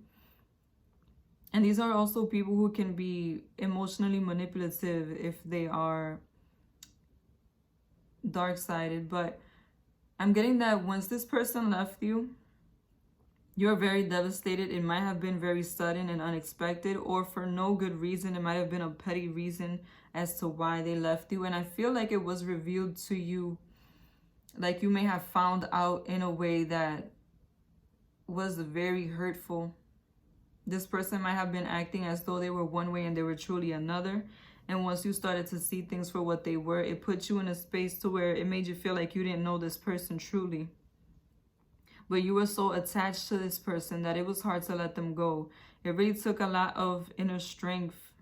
And these are also people who can be emotionally manipulative if they are dark-sided. But I'm getting that once this person left you, you're very devastated. It might have been very sudden and unexpected, or for no good reason. It might have been a petty reason as to why they left you. And I feel like it was revealed to you, like you may have found out in a way that was very hurtful. This person might have been acting as though they were one way and they were truly another. And once you started to see things for what they were, it put you in a space to where it made you feel like you didn't know this person truly. But you were so attached to this person that it was hard to let them go. It really took a lot of inner strength,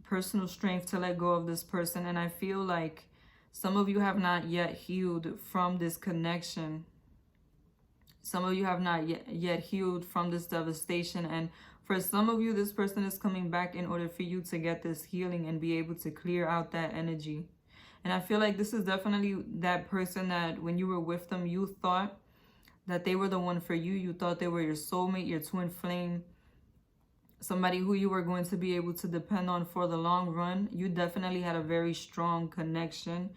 personal strength, to let go of this person. And I feel like some of you have not yet healed from this connection. Some of you have not yet healed from this devastation. And for some of you, this person is coming back in order for you to get this healing and be able to clear out that energy. And I feel like this is definitely that person that when you were with them, you thought that they were the one for you. You thought they were your soulmate, your twin flame, somebody who you were going to be able to depend on for the long run. You definitely had a very strong connection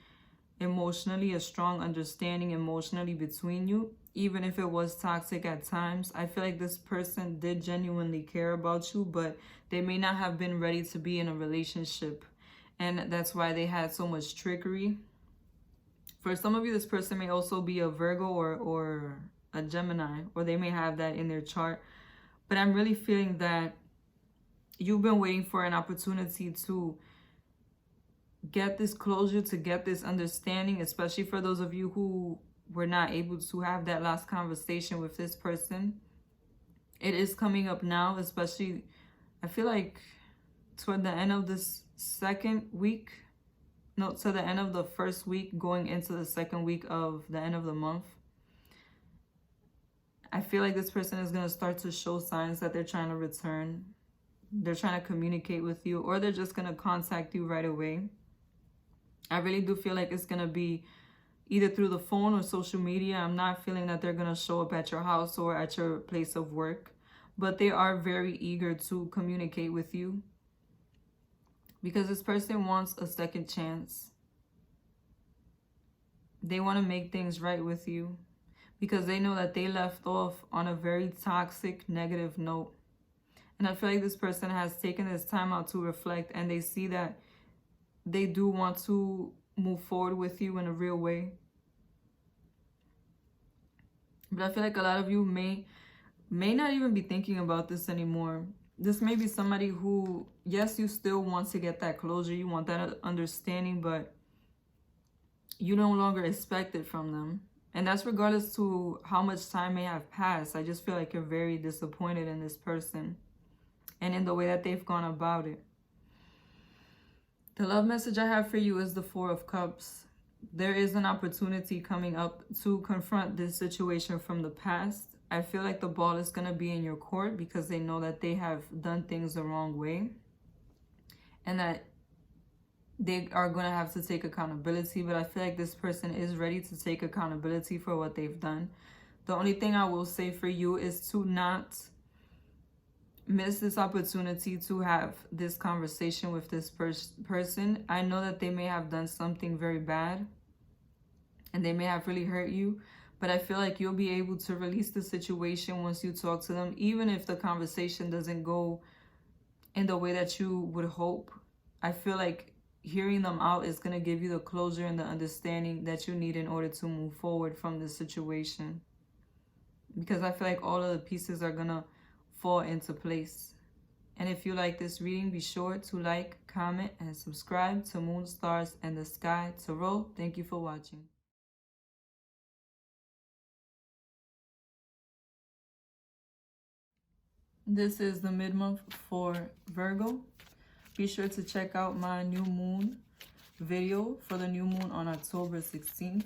emotionally, a strong understanding emotionally between you, even if it was toxic at times. I feel like this person did genuinely care about you, but they may not have been ready to be in a relationship. And that's why they had so much trickery. For some of you, this person may also be a Virgo or a Gemini, or they may have that in their chart. But I'm really feeling that you've been waiting for an opportunity to get this closure, to get this understanding, especially for those of you who were not able to have that last conversation with this person. It is coming up now, especially, I feel like toward the end of this second week, no, to the end of the first week, going into the second week of the end of the month. I feel like this person is going to start to show signs that they're trying to return. They're trying to communicate with you, or they're just going to contact you right away. I really do feel like it's going to be either through the phone or social media. I'm not feeling that they're going to show up at your house or at your place of work, but they are very eager to communicate with you because this person wants a second chance. They want to make things right with you because they know that they left off on a very toxic, negative note. And I feel like this person has taken this time out to reflect, and they see that they do want to move forward with you in a real way. But I feel like a lot of you may not even be thinking about this anymore. This may be somebody who, yes, you still want to get that closure, you want that understanding, but you no longer expect it from them. And that's regardless to how much time may have passed. I just feel like you're very disappointed in this person and in the way that they've gone about it. The love message I have for you is the Four of Cups. There is an opportunity coming up to confront this situation from the past. I feel like the ball is going to be in your court because they know that they have done things the wrong way and that they are going to have to take accountability. But I feel like this person is ready to take accountability for what they've done. The only thing I will say for you is to not miss this opportunity to have this conversation with this person. I know that they may have done something very bad and they may have really hurt you, but I feel like you'll be able to release the situation once you talk to them, even if the conversation doesn't go in the way that you would hope. I feel like hearing them out is going to give you the closure and the understanding that you need in order to move forward from this situation. Because I feel like all of the pieces are going to fall into place. And if you like this reading, be sure to like, comment, and subscribe to Moon, Stars, and the Sky Tarot. Thank you for watching. This is the mid-month for Virgo. Be sure to check out my new moon video for the new moon on October 16th.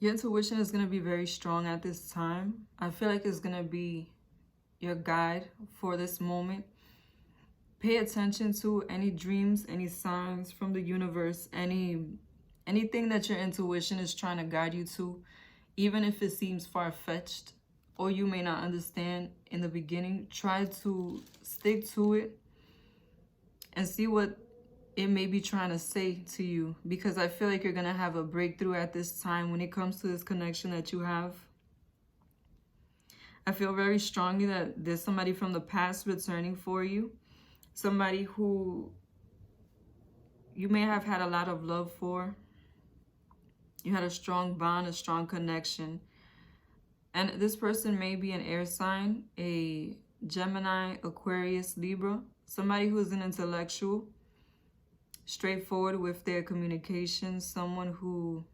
Your intuition is going to be very strong at this time. I feel like it's going to be your guide for this moment. Pay attention to any dreams, any signs from the universe, anything that your intuition is trying to guide you to, even if it seems far-fetched or you may not understand in the beginning. Try to stick to it and see what it may be trying to say to you, because I feel like you're going to have a breakthrough at this time when it comes to this connection that you have. I feel very strongly that there's somebody from the past returning for you. Somebody who you may have had a lot of love for. You had a strong bond, a strong connection. And this person may be an air sign, a Gemini, Aquarius, Libra. Somebody who is an intellectual, straightforward with their communication, someone who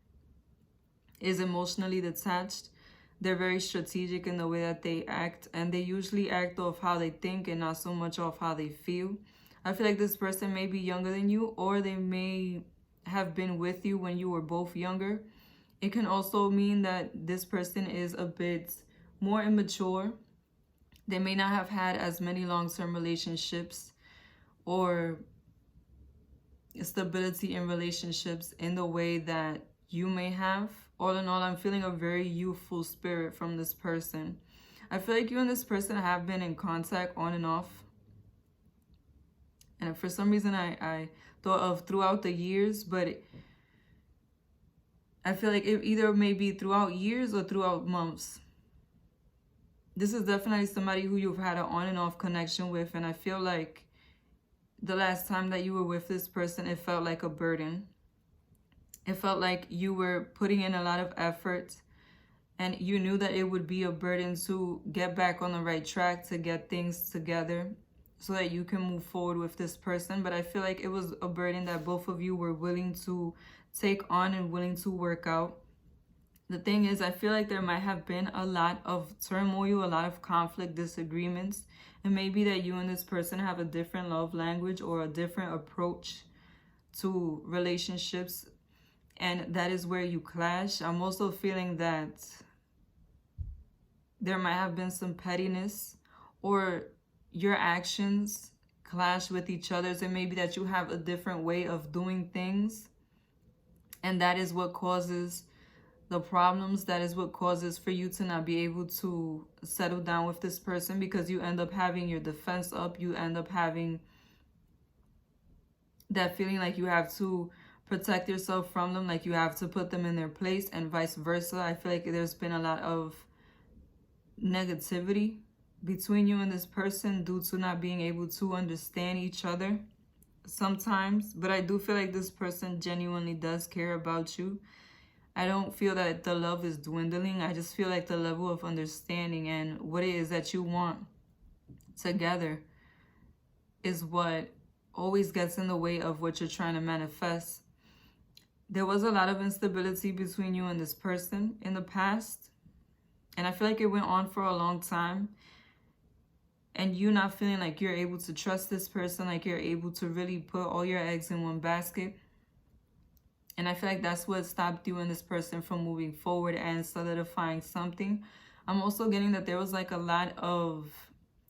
is emotionally detached. They're very strategic in the way that they act, and they usually act off how they think and not so much off how they feel. I feel like this person may be younger than you, or they may have been with you when you were both younger. It can also mean that this person is a bit more immature. They may not have had as many long-term relationships or stability in relationships in the way that you may have. All in all, I'm feeling a very youthful spirit from this person. I feel like you and this person have been in contact on and off. And for some reason, I thought of throughout the years, but I feel like it either may be throughout years or throughout months. This is definitely somebody who you've had an on and off connection with, and I feel like the last time that you were with this person, it felt like a burden. It felt like you were putting in a lot of effort and you knew that it would be a burden to get back on the right track, to get things together so that you can move forward with this person. But I feel like it was a burden that both of you were willing to take on and willing to work out. The thing is, I feel like there might have been a lot of turmoil, a lot of conflict, disagreements. And maybe that you and this person have a different love language or a different approach to relationships. And that is where you clash. I'm also feeling that there might have been some pettiness or your actions clash with each other's. And maybe that you have a different way of doing things. And that is what causes the problems. That is what causes for you to not be able to settle down with this person, because you end up having your defense up. You end up having that feeling like you have to protect yourself from them, like you have to put them in their place, and vice versa. I feel like there's been a lot of negativity between you and this person due to not being able to understand each other sometimes. But I do feel like this person genuinely does care about you. I don't feel that the love is dwindling. I just feel like the level of understanding and what it is that you want together is what always gets in the way of what you're trying to manifest. There was a lot of instability between you and this person in the past. And I feel like it went on for a long time. And you not feeling like you're able to trust this person, like you're able to really put all your eggs in one basket. And I feel like that's what stopped you and this person from moving forward and solidifying something. I'm also getting that there was like a lot of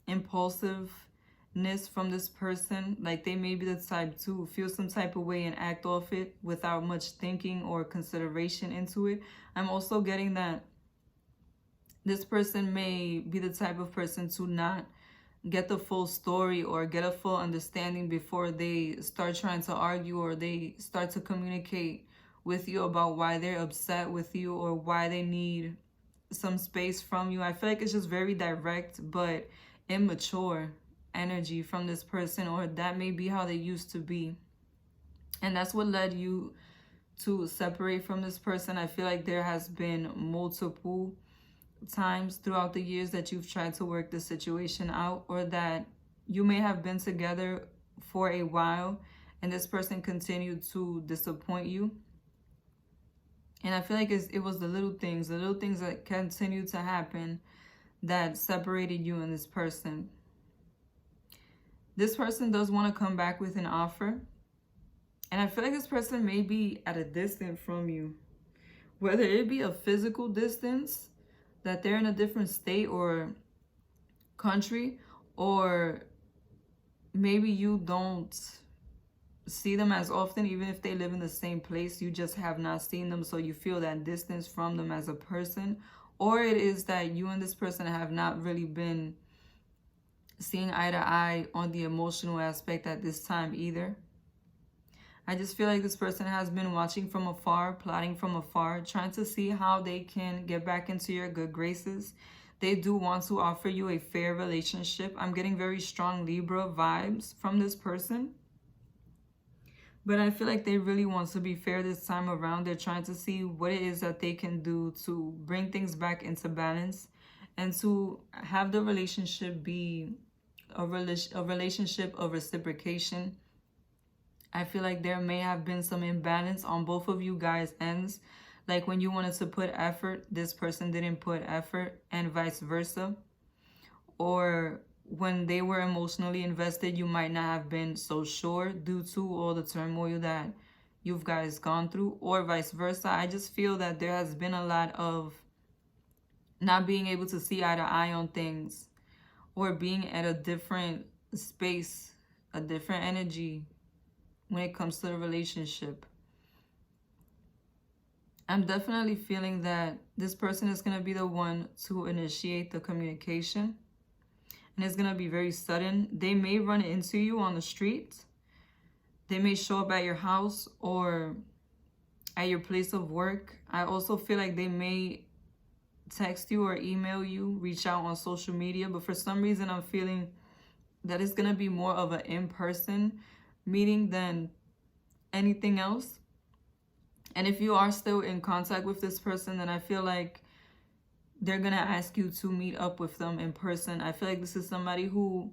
impulsiveness from this person. Like they may be the type to feel some type of way and act off it without much thinking or consideration into it. I'm also getting that this person may be the type of person to not get the full story or get a full understanding before they start trying to argue or they start to communicate with you about why they're upset with you or why they need some space from you. I feel like it's just very direct but immature energy from this person, or that may be how they used to be. And that's what led you to separate from this person. I feel like there has been multiple times throughout the years that you've tried to work the situation out, or that you may have been together for a while and this person continued to disappoint you. And I feel like it was the little things that continued to happen that separated you and this person. This person does want to come back with an offer. And I feel like this person may be at a distance from you, whether it be a physical distance, that they're in a different state or country, or maybe you don't see them as often. Even if they live in the same place, you just have not seen them, so you feel that distance from them as a person. Or it is that you and this person have not really been seeing eye to eye on the emotional aspect at this time either. I just feel like this person has been watching from afar, plotting from afar, trying to see how they can get back into your good graces. They do want to offer you a fair relationship. I'm getting very strong Libra vibes from this person. But I feel like they really want to be fair this time around. They're trying to see what it is that they can do to bring things back into balance and to have the relationship be a relationship of reciprocation. I feel like there may have been some imbalance on both of you guys' ends. Like when you wanted to put effort, this person didn't put effort, and vice versa. Or when they were emotionally invested, you might not have been so sure due to all the turmoil that you've guys gone through, or vice versa. I just feel that there has been a lot of not being able to see eye to eye on things, or being at a different space, a different energy when it comes to the relationship. I'm definitely feeling that this person is going to be the one to initiate the communication. And it's going to be very sudden. They may run into you on the street. They may show up at your house or at your place of work. I also feel like they may text you or email you, reach out on social media. But for some reason, I'm feeling that it's going to be more of an in-person meeting than anything else. And if you are still in contact with this person, then I feel like they're going to ask you to meet up with them in person. I feel like this is somebody who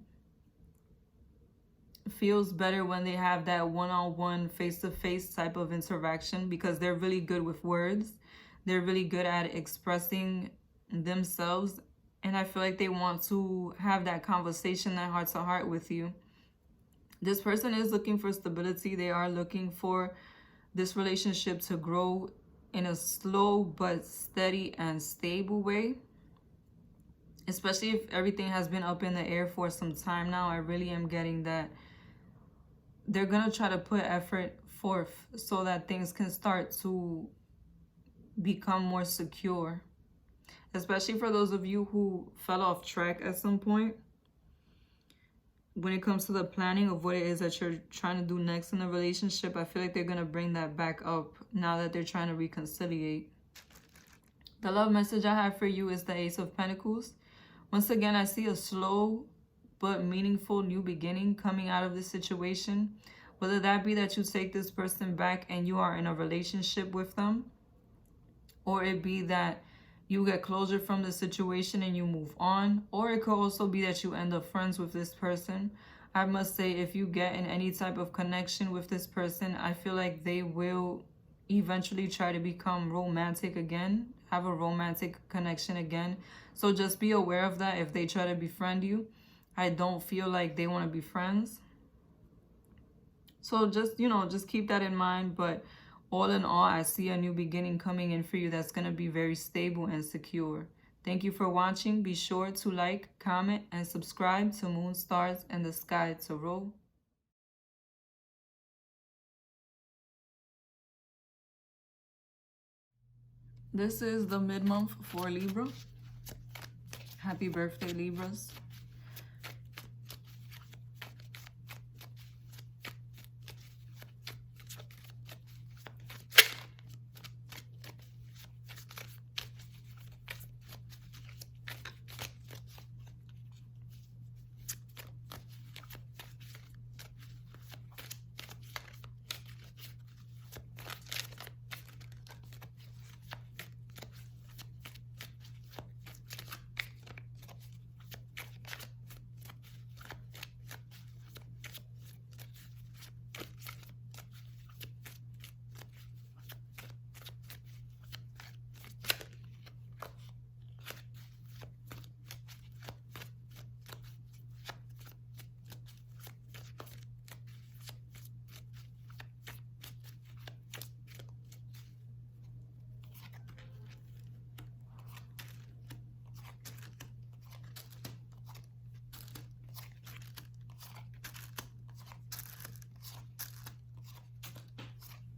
feels better when they have that one-on-one, face-to-face type of interaction, because they're really good with words. They're really good at expressing themselves. And I feel like they want to have that conversation, that heart-to-heart with you. This person is looking for stability. They are looking for this relationship to grow in a slow but steady and stable way. Especially if everything has been up in the air for some time now. I really am getting that they're going to try to put effort forth so that things can start to become more secure. Especially for those of you who fell off track at some point when it comes to the planning of what it is that you're trying to do next in a relationship. I feel like they're going to bring that back up now that they're trying to reconciliate. The love message I have for you is the Ace of Pentacles. Once again, I see a slow but meaningful new beginning coming out of this situation. Whether that be that you take this person back and you are in a relationship with them, or it be that you get closure from the situation and you move on, or it could also be that you end up friends with this person. I must say, if you get in any type of connection with this person, I feel like they will eventually try to become romantic again, have a romantic connection again. So just be aware of that. If they try to befriend you, I don't feel like they want to be friends. So just, just keep that in mind. But all in all, I see a new beginning coming in for you that's going to be very stable and secure. Thank you for watching. Be sure to like, comment, and subscribe to Moon, Stars, and the Sky Tarot. This is the mid-month for Libra. Happy birthday, Libras.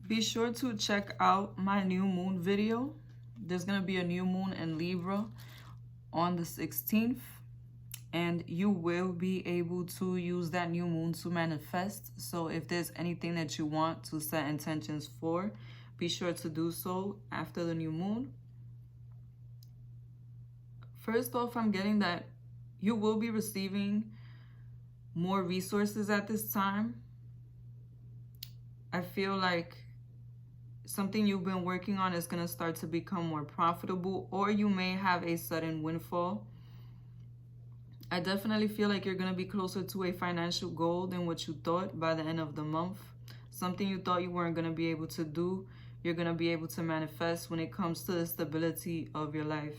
Be sure to check out my new moon video. There's going to be a new moon in Libra on the 16th. And you will be able to use that new moon to manifest. So if there's anything that you want to set intentions for, be sure to do so after the new moon. First off, I'm getting that you will be receiving more resources at this time. I feel like something you've been working on is going to start to become more profitable, or you may have a sudden windfall. I definitely feel like you're going to be closer to a financial goal than what you thought by the end of the month. Something you thought you weren't going to be able to do, you're going to be able to manifest when it comes to the stability of your life.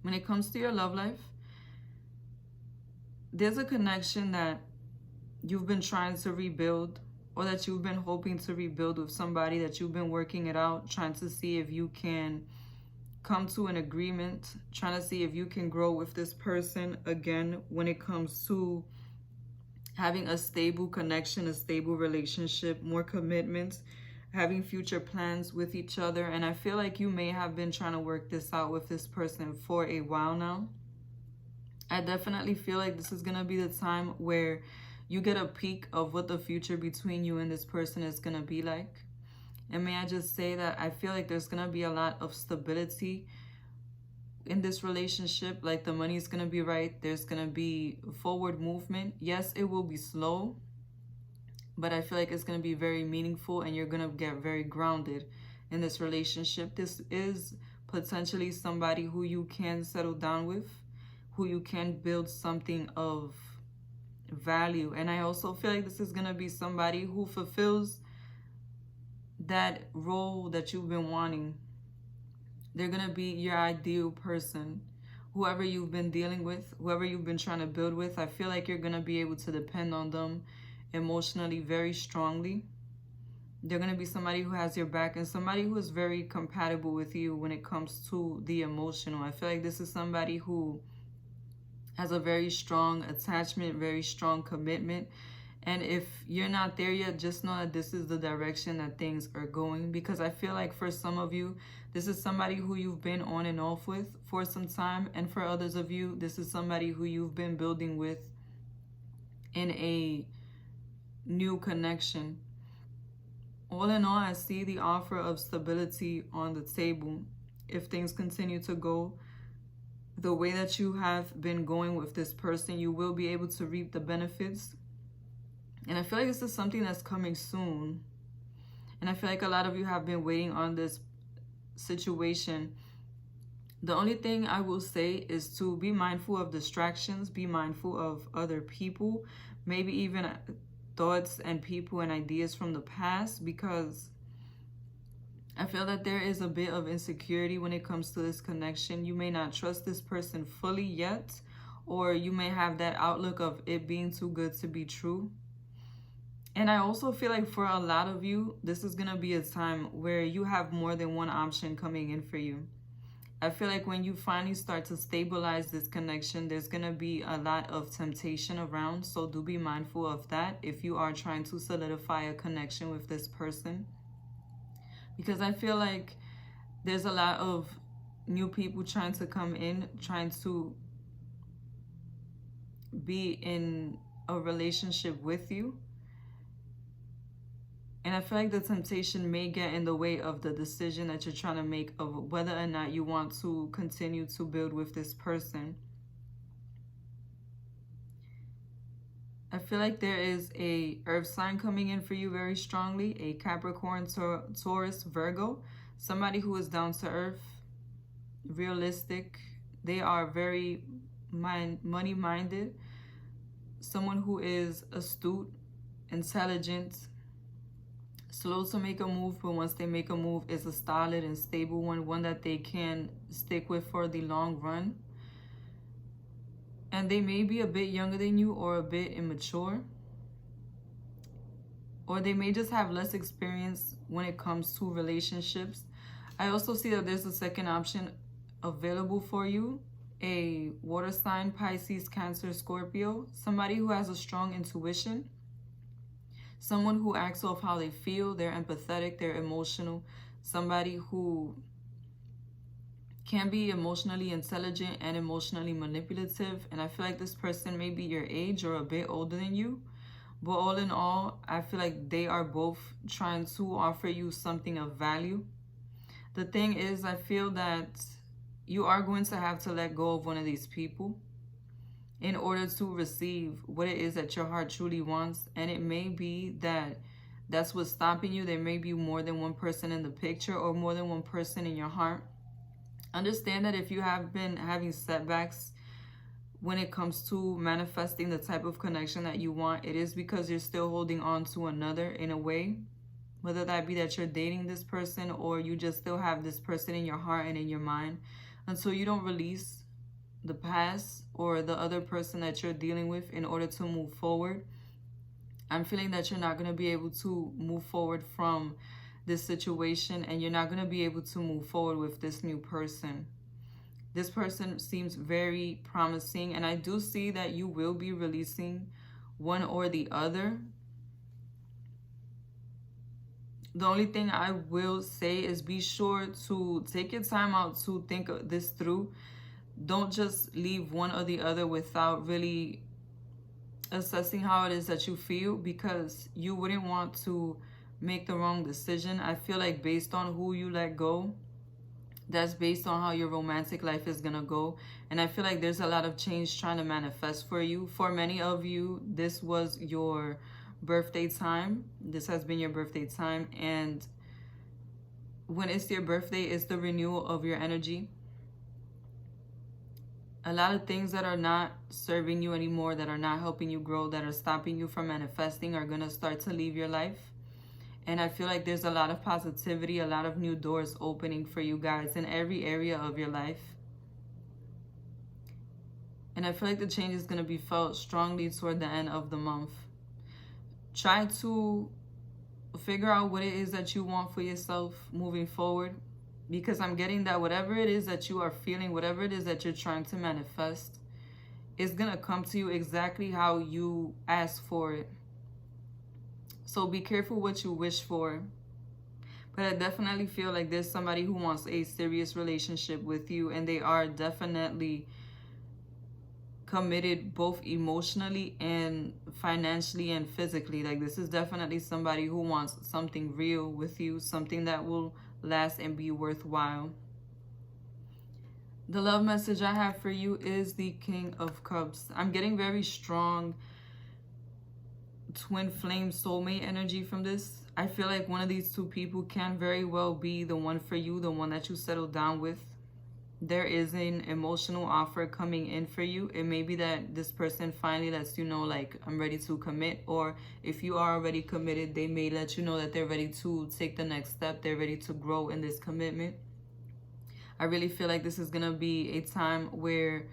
When it comes to your love life, there's a connection that you've been trying to rebuild, or that you've been hoping to rebuild with somebody, that you've been working it out, trying to see if you can come to an agreement, trying to see if you can grow with this person again when it comes to having a stable connection, a stable relationship, more commitments, having future plans with each other. And I feel like you may have been trying to work this out with this person for a while now. I definitely feel like this is going to be the time where you get a peek of what the future between you and this person is going to be like. And may I just say that I feel like there's going to be a lot of stability in this relationship. Like the money is going to be right. There's going to be forward movement. Yes, it will be slow, but I feel like it's going to be very meaningful and you're going to get very grounded in this relationship. This is potentially somebody who you can settle down with, who you can build something of value. And I also feel like this is going to be somebody who fulfills that role that you've been wanting. They're going to be your ideal person. Whoever you've been dealing with, whoever you've been trying to build with, I feel like you're going to be able to depend on them emotionally very strongly. They're going to be somebody who has your back and somebody who is very compatible with you when it comes to the emotional. I feel like this is somebody who has a very strong attachment, very strong commitment. And if you're not there yet, just know that this is the direction that things are going. Because I feel like for some of you, this is somebody who you've been on and off with for some time. And for others of you, this is somebody who you've been building with in a new connection. All in all, I see the offer of stability on the table. If things continue to go the way that you have been going with this person, you will be able to reap the benefits. And I feel like this is something that's coming soon. And I feel like a lot of you have been waiting on this situation. The only thing I will say is to be mindful of distractions, be mindful of other people, maybe even thoughts and people and ideas from the past, because I feel that there is a bit of insecurity when it comes to this connection. You may not trust this person fully yet, or you may have that outlook of it being too good to be true. And I also feel like for a lot of you, this is going to be a time where you have more than one option coming in for you. I feel like when you finally start to stabilize this connection, there's going to be a lot of temptation around. So do be mindful of that if you are trying to solidify a connection with this person. Because I feel like there's a lot of new people trying to come in, trying to be in a relationship with you. And I feel like the temptation may get in the way of the decision that you're trying to make of whether or not you want to continue to build with this person. I feel like there is a earth sign coming in for you very strongly. A Capricorn, Taurus, Virgo. Somebody who is down to earth, realistic. They are very money-minded. Someone who is astute, intelligent, slow to make a move, but once they make a move, it's a solid and stable one that they can stick with for the long run. And they may be a bit younger than you or a bit immature. Or they may just have less experience when it comes to relationships. I also see that there's a second option available for you. A water sign, Pisces, Cancer, Scorpio. Somebody who has a strong intuition. Someone who acts off how they feel. They're empathetic. They're emotional. Somebody who can be emotionally intelligent and emotionally manipulative. And I feel like this person may be your age or a bit older than you. But all in all, I feel like they are both trying to offer you something of value. The thing is, I feel that you are going to have to let go of one of these people in order to receive what it is that your heart truly wants. And it may be that that's what's stopping you. There may be more than one person in the picture or more than one person in your heart. Understand that if you have been having setbacks when it comes to manifesting the type of connection that you want, it is because you're still holding on to another in a way. Whether that be that you're dating this person or you just still have this person in your heart and in your mind. Until you don't release the past or the other person that you're dealing with in order to move forward, I'm feeling that you're not going to be able to move forward from this situation, and you're not going to be able to move forward with this new person. This person seems very promising, and I do see that you will be releasing one or the other. The only thing I will say is be sure to take your time out to think this through. Don't just leave one or the other without really assessing how it is that you feel, because you wouldn't want to make the wrong decision. I feel like based on who you let go, That's based on how your romantic life is gonna go. And I feel like there's a lot of change trying to manifest for you. For many of you, this was your birthday time. This has been your birthday time. And when it's your birthday, it's the renewal of your energy. A lot of things that are not serving you anymore, that are not helping you grow, that are stopping you from manifesting, are gonna start to leave your life. And I feel like there's a lot of positivity, a lot of new doors opening for you guys in every area of your life. And I feel like the change is going to be felt strongly toward the end of the month. Try to figure out what it is that you want for yourself moving forward. Because I'm getting that whatever it is that you are feeling, whatever it is that you're trying to manifest, is going to come to you exactly how you ask for it. So be careful what you wish for. But I definitely feel like there's somebody who wants a serious relationship with you, and they are definitely committed both emotionally and financially and physically. Like, this is definitely somebody who wants something real with you, something that will last and be worthwhile. The love message I have for you is the King of Cups. I'm getting very strong twin flame soulmate energy from this. I feel like one of these two people can very well be the one for you, the one that you settle down with. There is an emotional offer coming in for you. It may be that this person finally lets you know, like, I'm ready to commit. Or if you are already committed, they may let you know that they're ready to take the next step. They're ready to grow in this commitment. I really feel like this is going to be a time where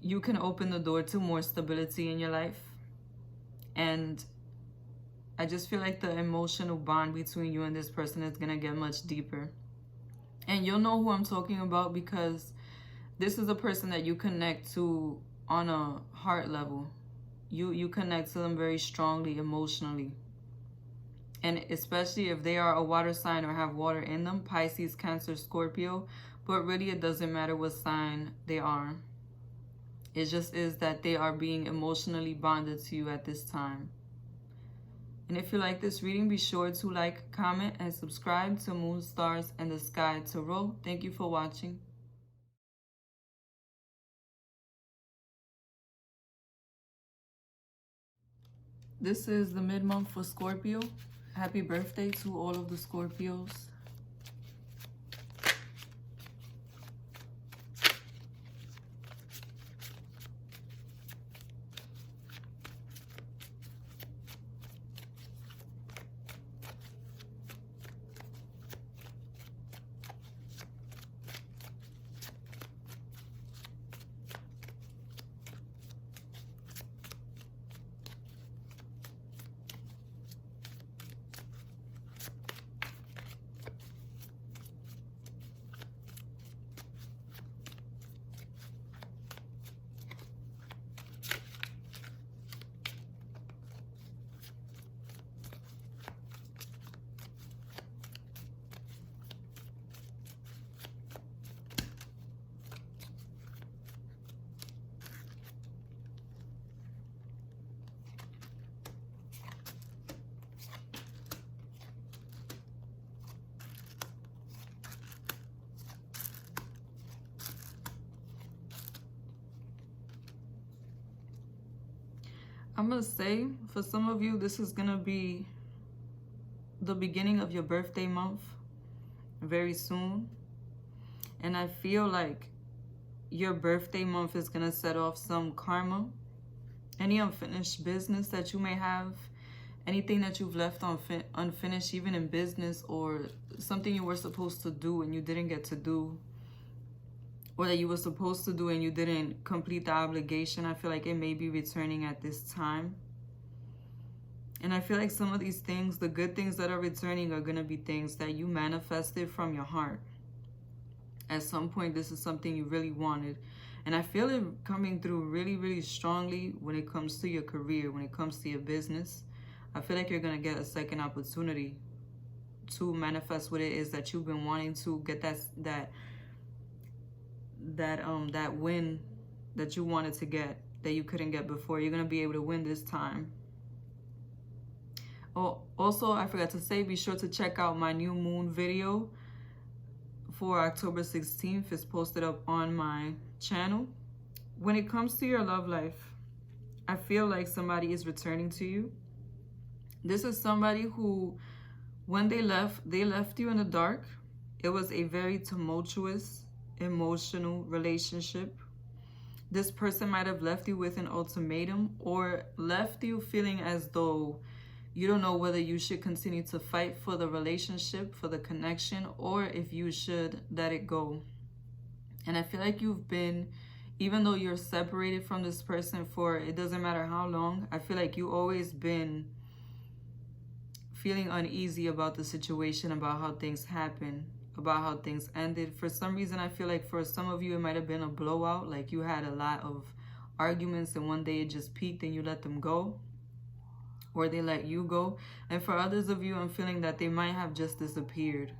you can open the door to more stability in your life. And I just feel like the emotional bond between you and this person is going to get much deeper. And you'll know who I'm talking about, because this is a person that you connect to on a heart level. You connect to them very strongly emotionally. And especially if they are a water sign or have water in them, Pisces, Cancer, Scorpio. But really, it doesn't matter what sign they are. It just is that they are being emotionally bonded to you at this time. And if you like this reading, be sure to like, comment, and subscribe to Moon, Stars, and the Sky Tarot. Thank you for watching. This is the mid-month for Scorpio. Happy birthday to all of the Scorpios. I'm going to say, for some of you, this is going to be the beginning of your birthday month very soon. And I feel like your birthday month is going to set off some karma. Any unfinished business that you may have, anything that you've left unfinished, even in business, or something you were supposed to do and you didn't get to do, or that you were supposed to do and you didn't complete the obligation. I feel like it may be returning at this time. And I feel like some of these things, the good things that are returning, are going to be things that you manifested from your heart. At some point, this is something you really wanted. And I feel it coming through really, really strongly when it comes to your career, when it comes to your business. I feel like you're going to get a second opportunity to manifest what it is that you've been wanting to get, that win that you wanted to get that you couldn't get before. You're going to be able to win this time. Oh, also, I forgot to say, be sure to check out my new moon video for October 16th is posted up on my channel. When it comes to your love life, I feel like somebody is returning to you. This is somebody who, when they left you in the dark. It was a very tumultuous, emotional relationship. This person might have left you with an ultimatum or left you feeling as though you don't know whether you should continue to fight for the relationship, for the connection, or if you should let it go. And I feel like you've been, even though you're separated from this person for, it doesn't matter how long, I feel like you always been feeling uneasy about the situation, about how things happen, about how things ended. For some reason, I feel like for some of you, it might have been a blowout, like you had a lot of arguments and one day it just peaked and you let them go, or they let you go. And for others of you, I'm feeling that they might have just disappeared.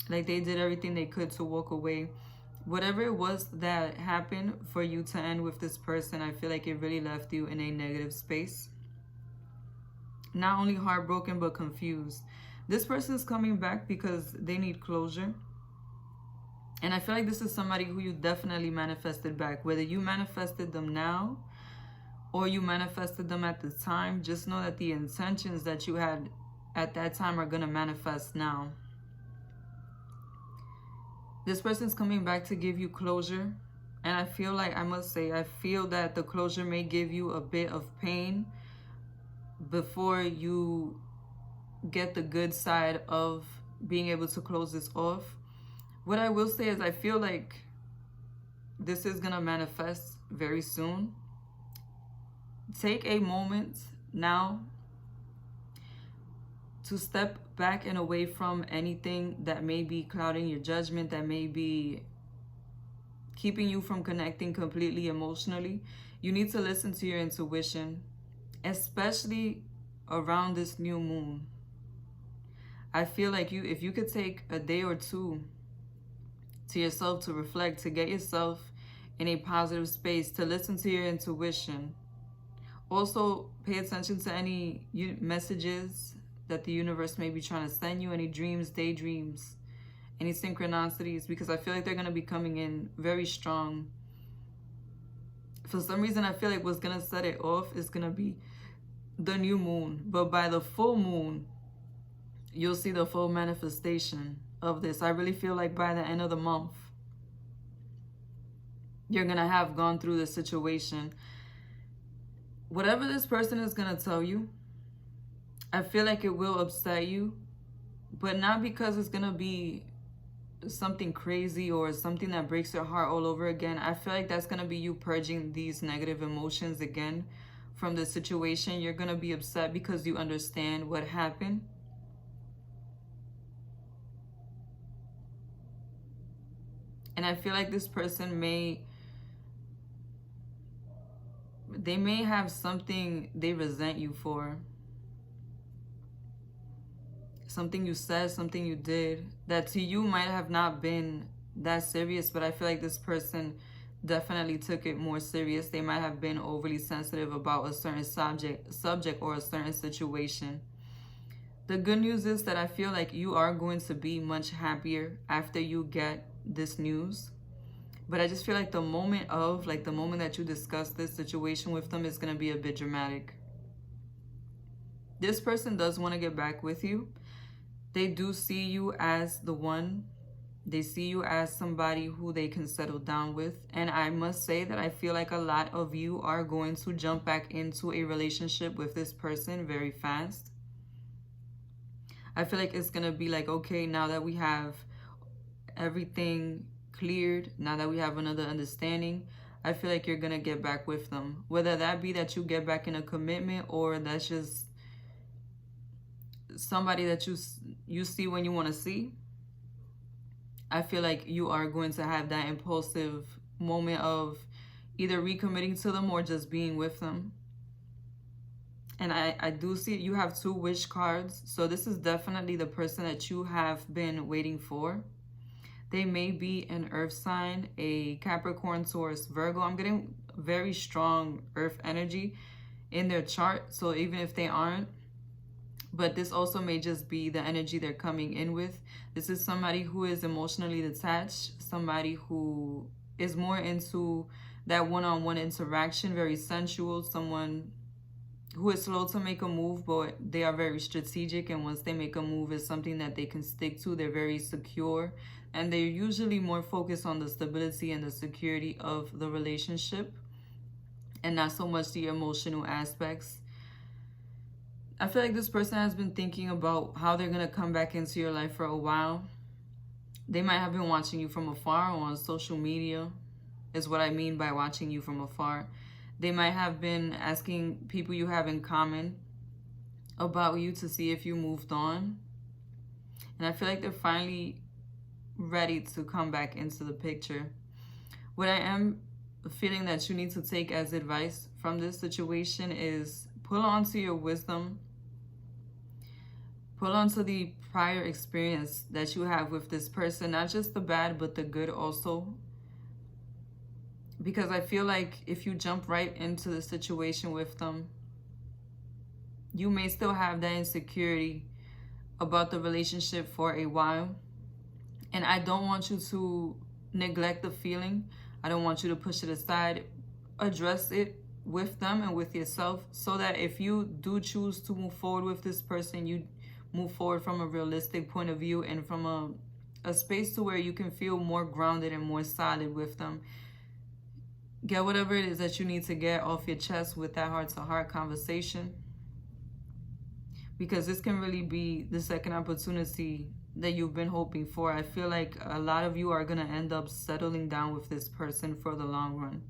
Like they did everything they could to walk away. Whatever it was that happened for you to end with this person, I feel like it really left you in a negative space. Not only heartbroken, but confused. This person is coming back because they need closure. And I feel like this is somebody who you definitely manifested back. Whether you manifested them now or you manifested them at the time, just know that the intentions that you had at that time are going to manifest now. This person's coming back to give you closure. And I feel like, I must say, I feel that the closure may give you a bit of pain before you get the good side of being able to close this off. What I will say is I feel like this is going to manifest very soon. Take a moment now to step back and away from anything that may be clouding your judgment, that may be keeping you from connecting completely emotionally. You need to listen to your intuition, especially around this new moon. I feel like if you could take a day or two to yourself to reflect, to get yourself in a positive space, to listen to your intuition. Also, pay attention to any messages that the universe may be trying to send you, any dreams, daydreams, any synchronicities, because I feel like they're going to be coming in very strong. For some reason, I feel like what's going to set it off is going to be the new moon. But by the full moon, you'll see the full manifestation of this. I really feel like by the end of the month, you're going to have gone through this situation. Whatever this person is going to tell you, I feel like it will upset you, but not because it's going to be something crazy or something that breaks your heart all over again. I feel like that's going to be you purging these negative emotions again from the situation. You're going to be upset because you understand what happened. And I feel like this person may have something they resent you for. Something you said, something you did, that to you might have not been that serious, but I feel like this person definitely took it more serious. They might have been overly sensitive about a certain subject or a certain situation. The good news is that I feel like you are going to be much happier after you get this news. But I just feel like the moment that you discuss this situation with them is going to be a bit dramatic. This person does want to get back with you. They do see you as the one. They see you as somebody who they can settle down with. And I must say that I feel like a lot of you are going to jump back into a relationship with this person very fast. I feel like it's going to be like, okay, now that we have everything cleared, now that we have another understanding, I feel like you're going to get back with them. Whether that be that you get back in a commitment or that's just somebody that you see when you want to see. I feel like you are going to have that impulsive moment of either recommitting to them or just being with them. And I do see you have 2 wish cards. So this is definitely the person that you have been waiting for. They may be an earth sign, a Capricorn, Taurus, Virgo. I'm getting very strong earth energy in their chart. So even if they aren't, But this also may just be the energy they're coming in with. This is somebody who is emotionally detached, somebody who is more into that one-on-one interaction, very sensual, someone who is slow to make a move, but they are very strategic, and once they make a move, it's something that they can stick to. They're very secure, and they're usually more focused on the stability and the security of the relationship and not so much the emotional aspects. I feel like this person has been thinking about how they're going to come back into your life for a while. They might have been watching you from afar on social media, is what I mean by watching you from afar. They might have been asking people you have in common about you to see if you moved on. And I feel like they're finally ready to come back into the picture. What I am feeling that you need to take as advice from this situation is pull on to your wisdom. Pull on to the prior experience that you have with this person, not just the bad, but the good also. Because I feel like if you jump right into the situation with them, you may still have that insecurity about the relationship for a while. And I don't want you to neglect the feeling. I don't want you to push it aside. Address it with them and with yourself, so that if you do choose to move forward with this person, you move forward from a realistic point of view and from a space to where you can feel more grounded and more solid with them. Get whatever it is that you need to get off your chest with that heart-to-heart conversation, because this can really be the second opportunity that you've been hoping for. I feel like a lot of you are going to end up settling down with this person for the long run.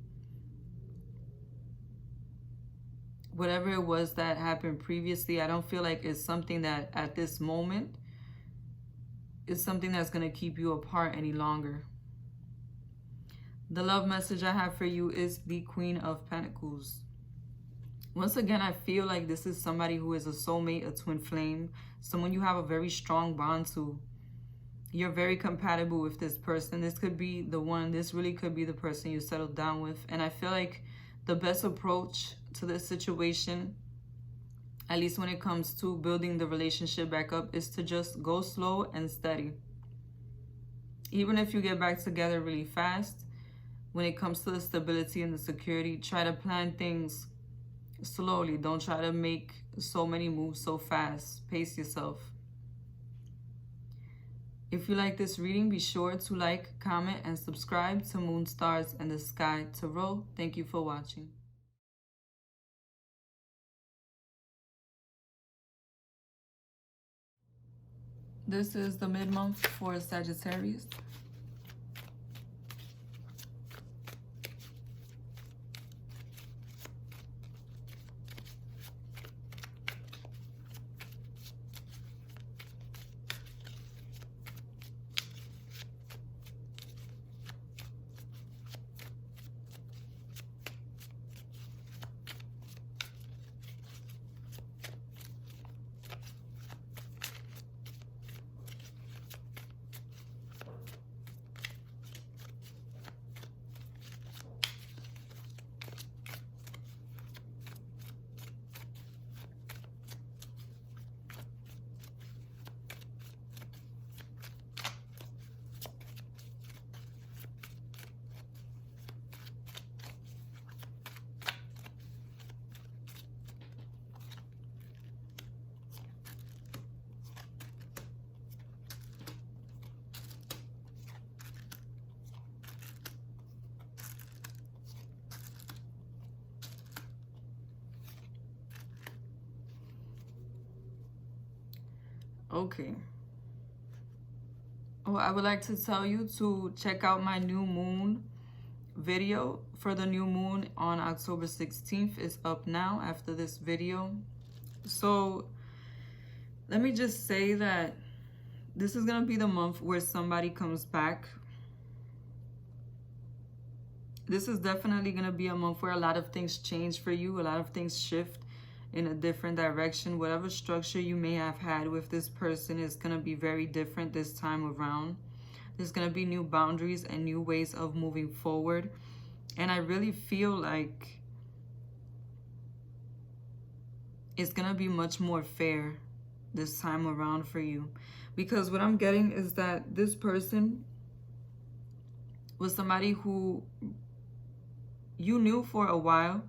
Whatever it was that happened previously, I don't feel like it's something that at this moment is something that's going to keep you apart any longer. The love message I have for you is the Queen of Pentacles. Once again, I feel like this is somebody who is a soulmate, a twin flame, someone you have a very strong bond to. You're very compatible with this person. This could be the one. This really could be the person you settled down with. And I feel like the best approach to this situation, at least when it comes to building the relationship back up, is to just go slow and steady. Even if you get back together really fast, when it comes to the stability and the security, try to plan things slowly. Don't try to make so many moves so fast. Pace yourself. If you like this reading, be sure to like, comment, and subscribe to Moon, Stars, and the Sky Tarot. Thank you for watching. This is the mid-month for Sagittarius. Okay. Oh, I would like to tell you to check out my new moon video for the new moon on October 16th. It's up now after this video. So let me just say that this is going to be the month where somebody comes back. This is definitely going to be a month where a lot of things change for you. A lot of things shift in a different direction. Whatever structure you may have had with this person is going to be very different this time around. There's going to be new boundaries and new ways of moving forward. And I really feel like it's going to be much more fair this time around for you. Because what I'm getting is that this person was somebody who you knew for a while.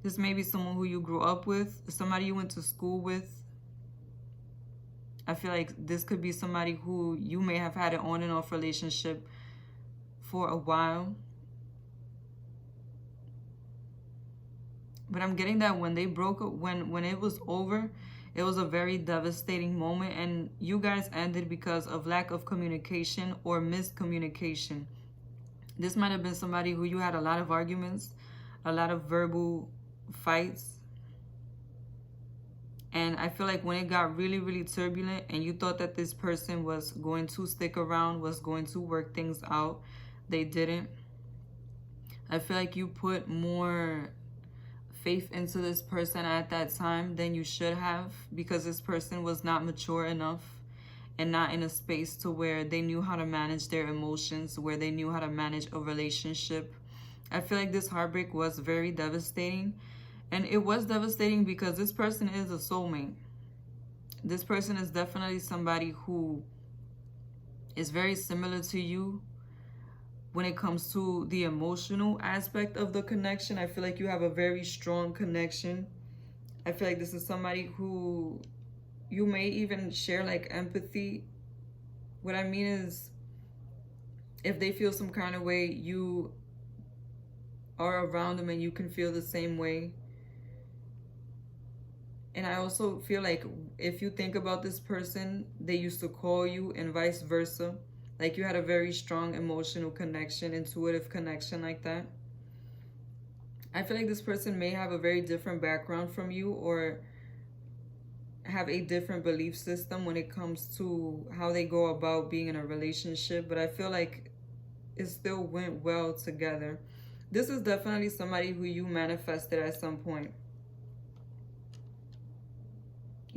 This may be someone who you grew up with, somebody you went to school with. I feel like this could be somebody who you may have had an on and off relationship for a while. But I'm getting that when they broke up, when it was over, it was a very devastating moment, and you guys ended because of lack of communication or miscommunication. This might have been somebody who you had a lot of arguments, a lot of verbal fights. And I feel like when it got really, really turbulent and you thought that this person was going to stick around, was going to work things out, they didn't. I feel like you put more faith into this person at that time than you should have, because this person was not mature enough and not in a space to where they knew how to manage their emotions, where they knew how to manage a relationship. I feel like this heartbreak was very devastating. And it was devastating because this person is a soulmate. This person is definitely somebody who is very similar to you when it comes to the emotional aspect of the connection. I feel like you have a very strong connection. I feel like this is somebody who you may even share like empathy. What I mean is, if they feel some kind of way, you are around them and you can feel the same way. And I also feel like if you think about this person, they used to call you and vice versa. Like you had a very strong emotional connection, intuitive connection like that. I feel like this person may have a very different background from you or have a different belief system when it comes to how they go about being in a relationship. But I feel like it still went well together. This is definitely somebody who you manifested at some point.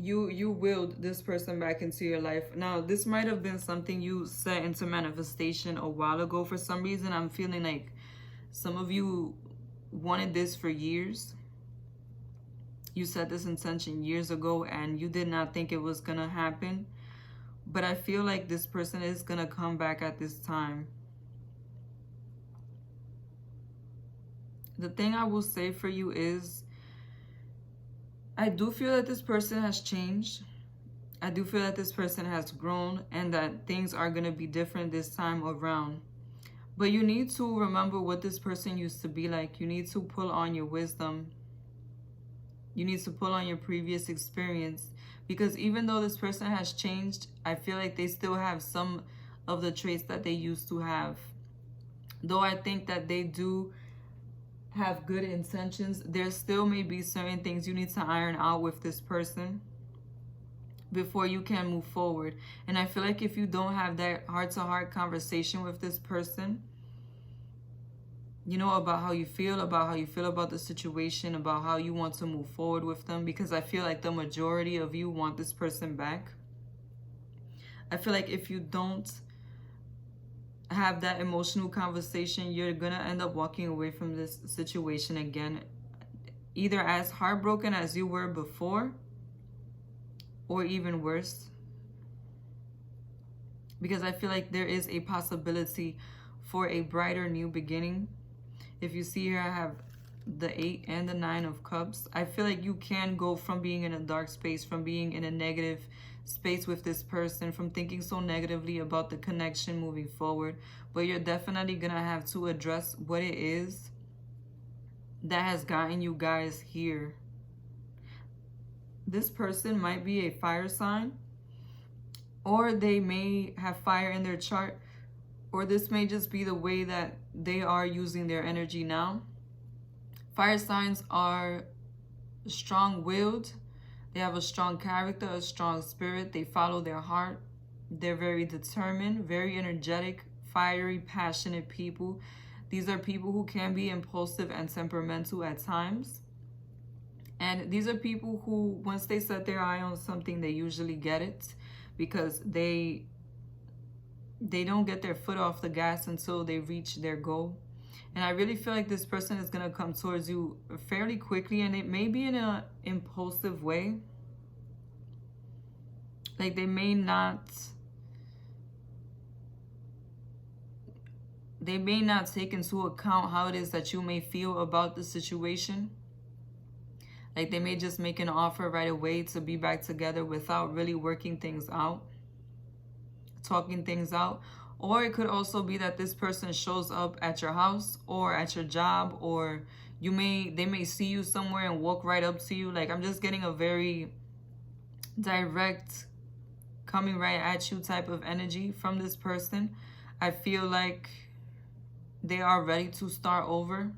You willed this person back into your life. Now, this might have been something you set into manifestation a while ago. For some reason, I'm feeling like some of you wanted this for years. You set this intention years ago and you did not think it was gonna happen. But I feel like this person is gonna come back at this time. The thing I will say for you is, I do feel that this person has changed. I do feel that this person has grown and that things are going to be different this time around. But you need to remember what this person used to be like. You need to pull on your wisdom. You need to pull on your previous experience. Because even though this person has changed, I feel like they still have some of the traits that they used to have. Though I think that they do have good intentions, there still may be certain things you need to iron out with this person before you can move forward. And I feel like if you don't have that heart-to-heart conversation with this person, you know, about how you feel about the situation, about how you want to move forward with them, because I feel like the majority of you want this person back. I feel like if you don't have that emotional conversation, you're gonna end up walking away from this situation again, either as heartbroken as you were before or even worse, because I feel like there is a possibility for a brighter new beginning. If you see here, I have the 8 and the 9 of Cups. I feel like you can go from being in a dark space, from being in a negative space with this person, from thinking so negatively about the connection moving forward. But you're definitely gonna have to address what it is that has gotten you guys here. This person might be a fire sign, or they may have fire in their chart, or this may just be the way that they are using their energy now. Fire signs are strong-willed. They have a strong character, a strong spirit. They follow their heart. They're very determined, very energetic, fiery, passionate people. These are people who can be impulsive and temperamental at times. And these are people who, once they set their eye on something, they usually get it, because they don't get their foot off the gas until they reach their goal. And I really feel like this person is going to come towards you fairly quickly, and it may be in an impulsive way. Like they may not take into account how it is that you may feel about the situation. Like they may just make an offer right away to be back together without really working things out, talking things out. Or it could also be that this person shows up at your house or at your job, or they may see you somewhere and walk right up to you. Like I'm just getting a very direct, coming right at you type of energy from this person. I feel like they are ready to start over.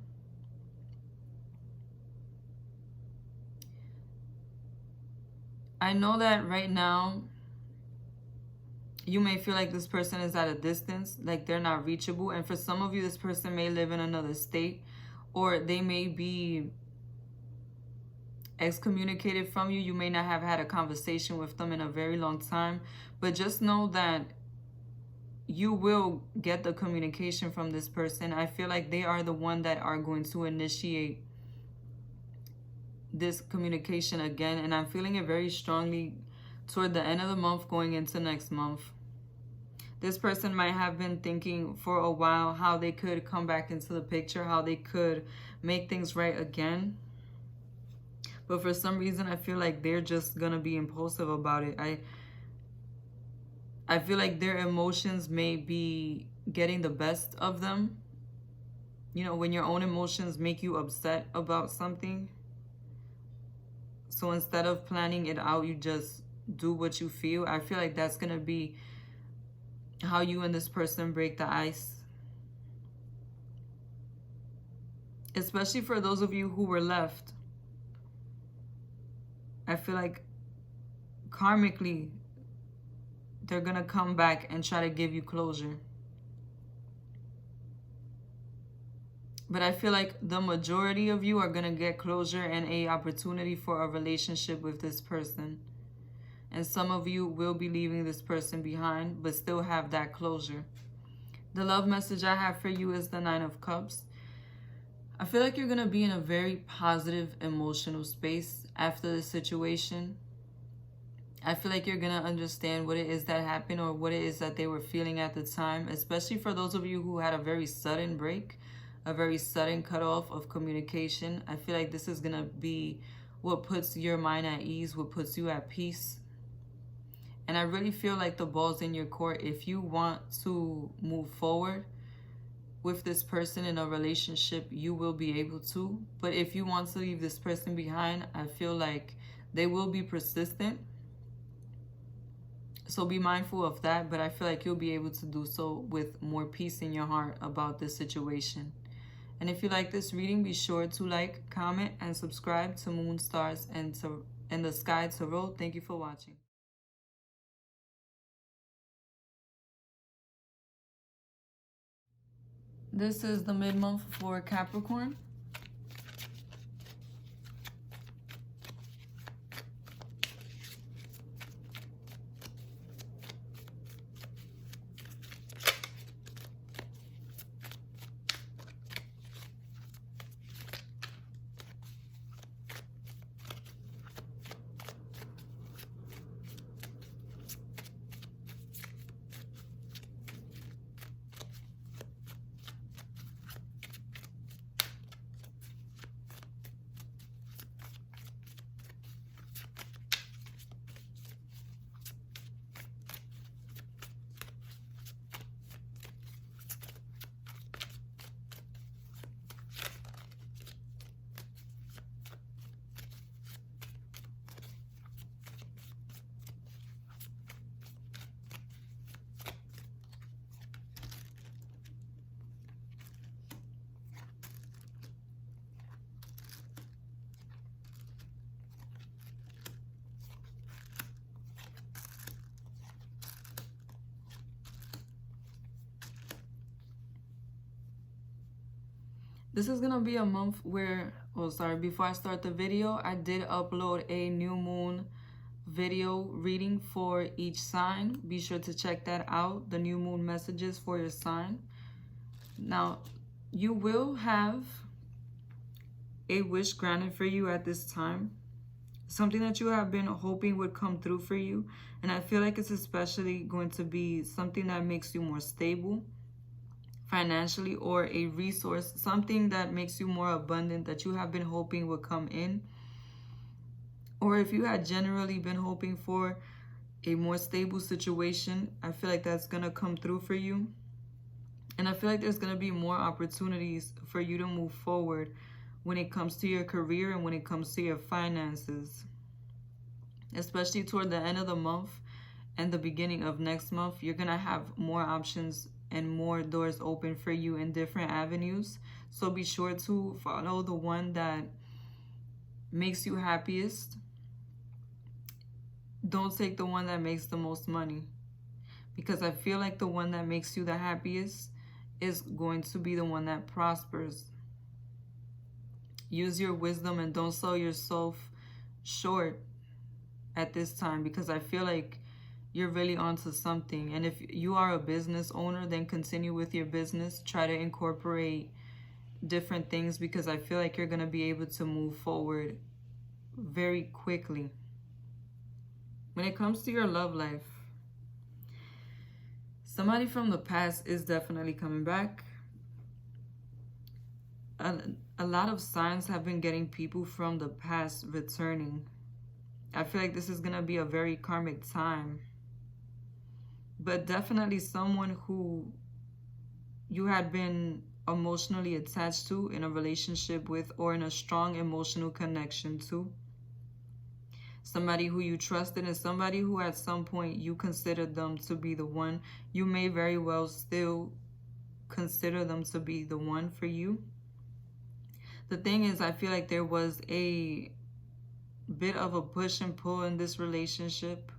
I know that right now you may feel like this person is at a distance, like they're not reachable. And for some of you, this person may live in another state, or they may be excommunicated from you. You may not have had a conversation with them in a very long time. But just know that you will get the communication from this person. I feel like they are the one that are going to initiate this communication again. And I'm feeling it very strongly toward the end of the month going into next month. This person might have been thinking for a while how they could come back into the picture, how they could make things right again. But for some reason, I feel like they're just going to be impulsive about it. I feel like their emotions may be getting the best of them. You know, when your own emotions make you upset about something. So instead of planning it out, you just do what you feel. I feel like that's going to be how you and this person break the ice. Especially for those of you who were left. I feel like karmically, they're going to come back and try to give you closure. But I feel like the majority of you are going to get closure and a opportunity for a relationship with this person. And some of you will be leaving this person behind, but still have that closure. The love message I have for you is the Nine of Cups. I feel like you're going to be in a very positive emotional space after this situation. I feel like you're going to understand what it is that happened or what it is that they were feeling at the time, especially for those of you who had a very sudden break, a very sudden cutoff of communication. I feel like this is going to be what puts your mind at ease, what puts you at peace. And I really feel like the ball's in your court. If you want to move forward with this person in a relationship, you will be able to. But if you want to leave this person behind, I feel like they will be persistent. So be mindful of that, but I feel like you'll be able to do so with more peace in your heart about this situation. And if you like this reading, be sure to like, comment, and subscribe to Moon, Stars, and the Sky Tarot. Thank you for watching. This is the mid-month for Capricorn. This is gonna be a month where, before I start the video, I did upload a new moon video reading for each sign. Be sure to check that out, the new moon messages for your sign. Now, you will have a wish granted for you at this time. something that you have been hoping would come through for you. And I feel like it's especially going to be something that makes you more stable financially, or a resource, something that makes you more abundant that you have been hoping would come in. Or if you had generally been hoping for a more stable situation, I feel like that's going to come through for you. And I feel like there's going to be more opportunities for you to move forward when it comes to your career and when it comes to your finances. Especially toward the end of the month and the beginning of next month, you're going to have more options and more doors open for you in different avenues. So be sure to follow the one that makes you happiest. Don't take the one that makes the most money, because I feel like the one that makes you the happiest is going to be the one that prospers. Use your wisdom and don't sell yourself short at this time, because I feel like you're really onto something. And if you are a business owner, then continue with your business. Try to incorporate different things, because I feel like you're going to be able to move forward very quickly. When it comes to your love life, somebody from the past is definitely coming back. A lot of signs have been getting people from the past returning. I feel like this is going to be a very karmic time. But definitely someone who you had been emotionally attached to, in a relationship with, or in a strong emotional connection to. Somebody who you trusted, and somebody who at some point you considered them to be the one. You may very well still consider them to be the one for you. The thing is, I feel like there was a bit of a push and pull in this relationship.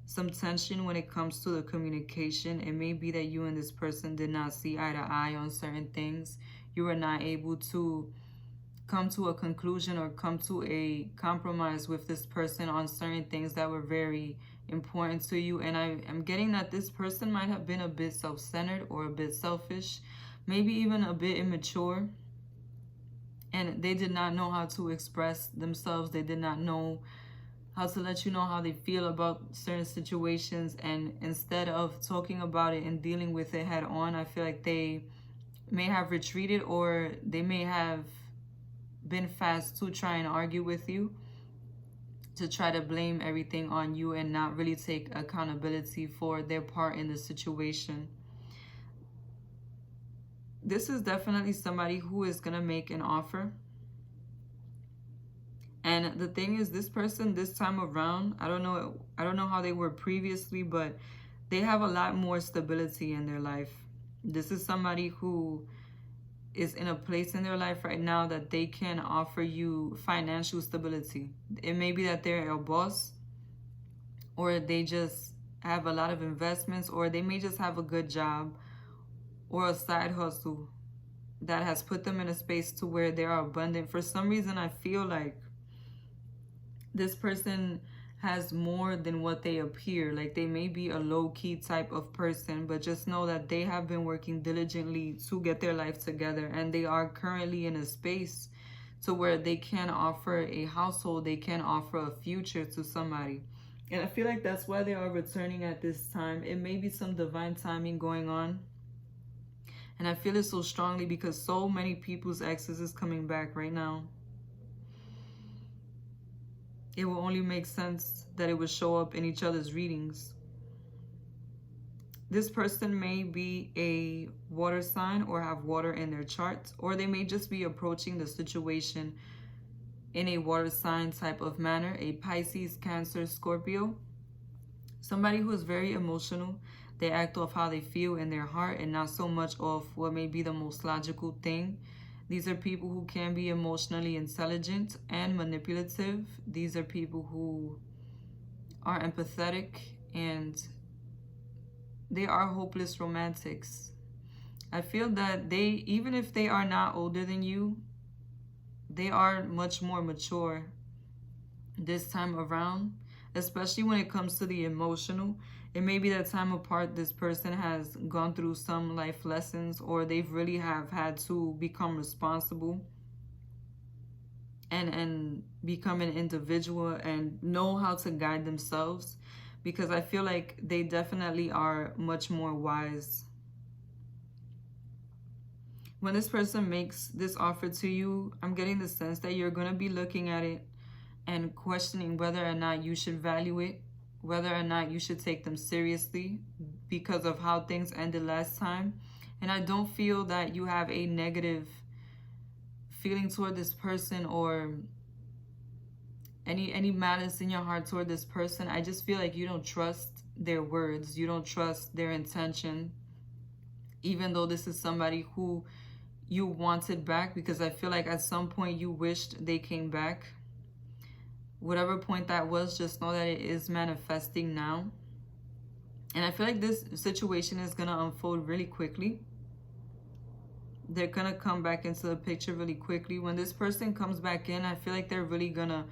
Some tension when it comes to the communication. It may be that you and this person did not see eye to eye on certain things. You were not able to come to a conclusion or come to a compromise with this person on certain things that were very important to you. And I am getting that this person might have been a bit self-centered or a bit selfish, maybe even a bit immature. And they did not know how to express themselves. They did not know how to let you know how they feel about certain situations. And instead of talking about it and dealing with it head on, I feel like they may have retreated, or they may have been fast to try and argue with you, to try to blame everything on you and not really take accountability for their part in the situation. This is definitely somebody who is going to make an offer. And the thing is, this person this time around, I don't know how they were previously, but they have a lot more stability in their life. This is somebody who is in a place in their life right now that they can offer you financial stability. It may be that they're a boss, or they just have a lot of investments, or they may just have a good job or a side hustle that has put them in a space to where they are abundant. For some reason, I feel like this person has more than what they appear. Like, they may be a low-key type of person, but just know that they have been working diligently to get their life together, and they are currently in a space to where they can offer a household, they can offer a future to somebody. And I feel like that's why they are returning at this time. It may be some divine timing going on. And I feel it so strongly because so many people's exes is coming back right now. It will only make sense that it would show up in each other's readings. This person may be a water sign or have water in their chart, or they may just be approaching the situation in a water sign type of manner, a Pisces, Cancer, Scorpio. Somebody who is very emotional. They act off how they feel in their heart and not so much off what may be the most logical thing. These are people who can be emotionally intelligent and manipulative. These are people who are empathetic, and they are hopeless romantics. I feel that they, even if they are not older than you, they are much more mature this time around, especially when it comes to the emotional. It may be that time apart this person has gone through some life lessons, or they've really have had to become responsible. and become an individual and know how to guide themselves, because I feel like they definitely are much more wise. When this person makes this offer to you, I'm getting the sense that you're going to be looking at it and questioning whether or not you should value it, whether or not you should take them seriously because of how things ended last time. And I don't feel that you have a negative feeling toward this person or any malice in your heart toward this person. I just feel like you don't trust their words. You don't trust their intention, even though this is somebody who you wanted back, because I feel like at some point you wished they came back. Whatever point that was, just know that it is manifesting now. And I feel like this situation is going to unfold really quickly. They're going to come back into the picture really quickly. When this person comes back in, I feel like they're really going to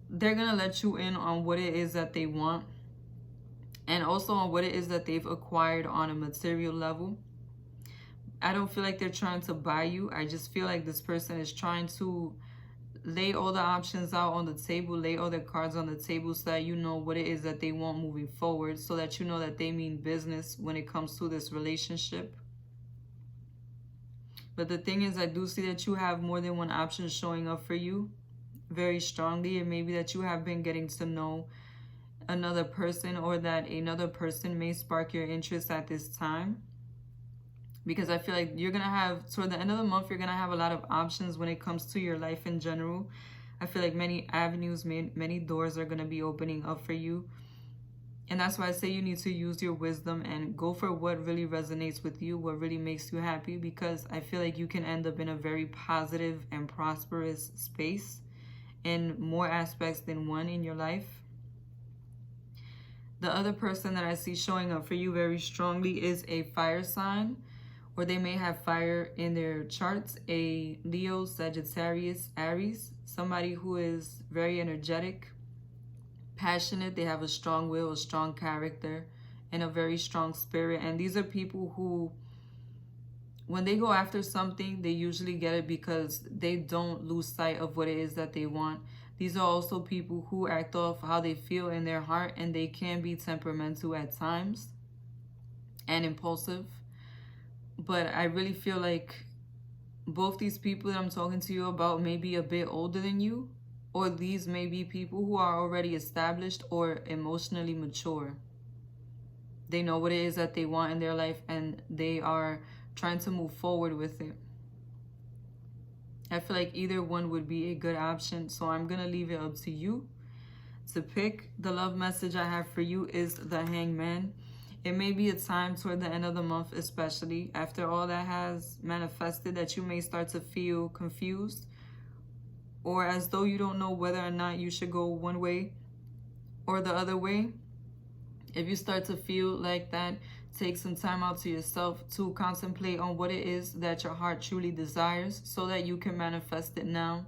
let you in on what it is that they want, and also on what it is that they've acquired on a material level. I don't feel like they're trying to buy you. I just feel like this person is trying to lay all the options out on the table, lay all the cards on the table, so that you know what it is that they want moving forward, so that you know that they mean business when it comes to this relationship. But the thing is, I do see that you have more than one option showing up for you very strongly. It may be that you have been getting to know another person, or that another person may spark your interest at this time. Because I feel like you're going to have, toward the end of the month, you're going to have a lot of options when it comes to your life in general. I feel like many avenues, many doors are going to be opening up for you. And that's why I say you need to use your wisdom and go for what really resonates with you, what really makes you happy, because I feel like you can end up in a very positive and prosperous space in more aspects than one in your life. The other person that I see showing up for you very strongly is a fire sign, or they may have fire in their charts, a Leo, Sagittarius, Aries, somebody who is very energetic, passionate. They have a strong will, a strong character, and a very strong spirit. And these are people who, when they go after something, they usually get it because they don't lose sight of what it is that they want. These are also people who act off how they feel in their heart, and they can be temperamental at times and impulsive. But I really feel like both these people that I'm talking to you about may be a bit older than you, or these may be people who are already established or emotionally mature. They know what it is that they want in their life, and they are trying to move forward with it. I feel like either one would be a good option, so I'm going to leave it up to you to pick. The love message I have for you is the Hangman. It may be a time toward the end of the month, especially after all that has manifested, that you may start to feel confused, or as though you don't know whether or not you should go one way or the other way. If you start to feel like that, take some time out to yourself to contemplate on what it is that your heart truly desires, so that you can manifest it now.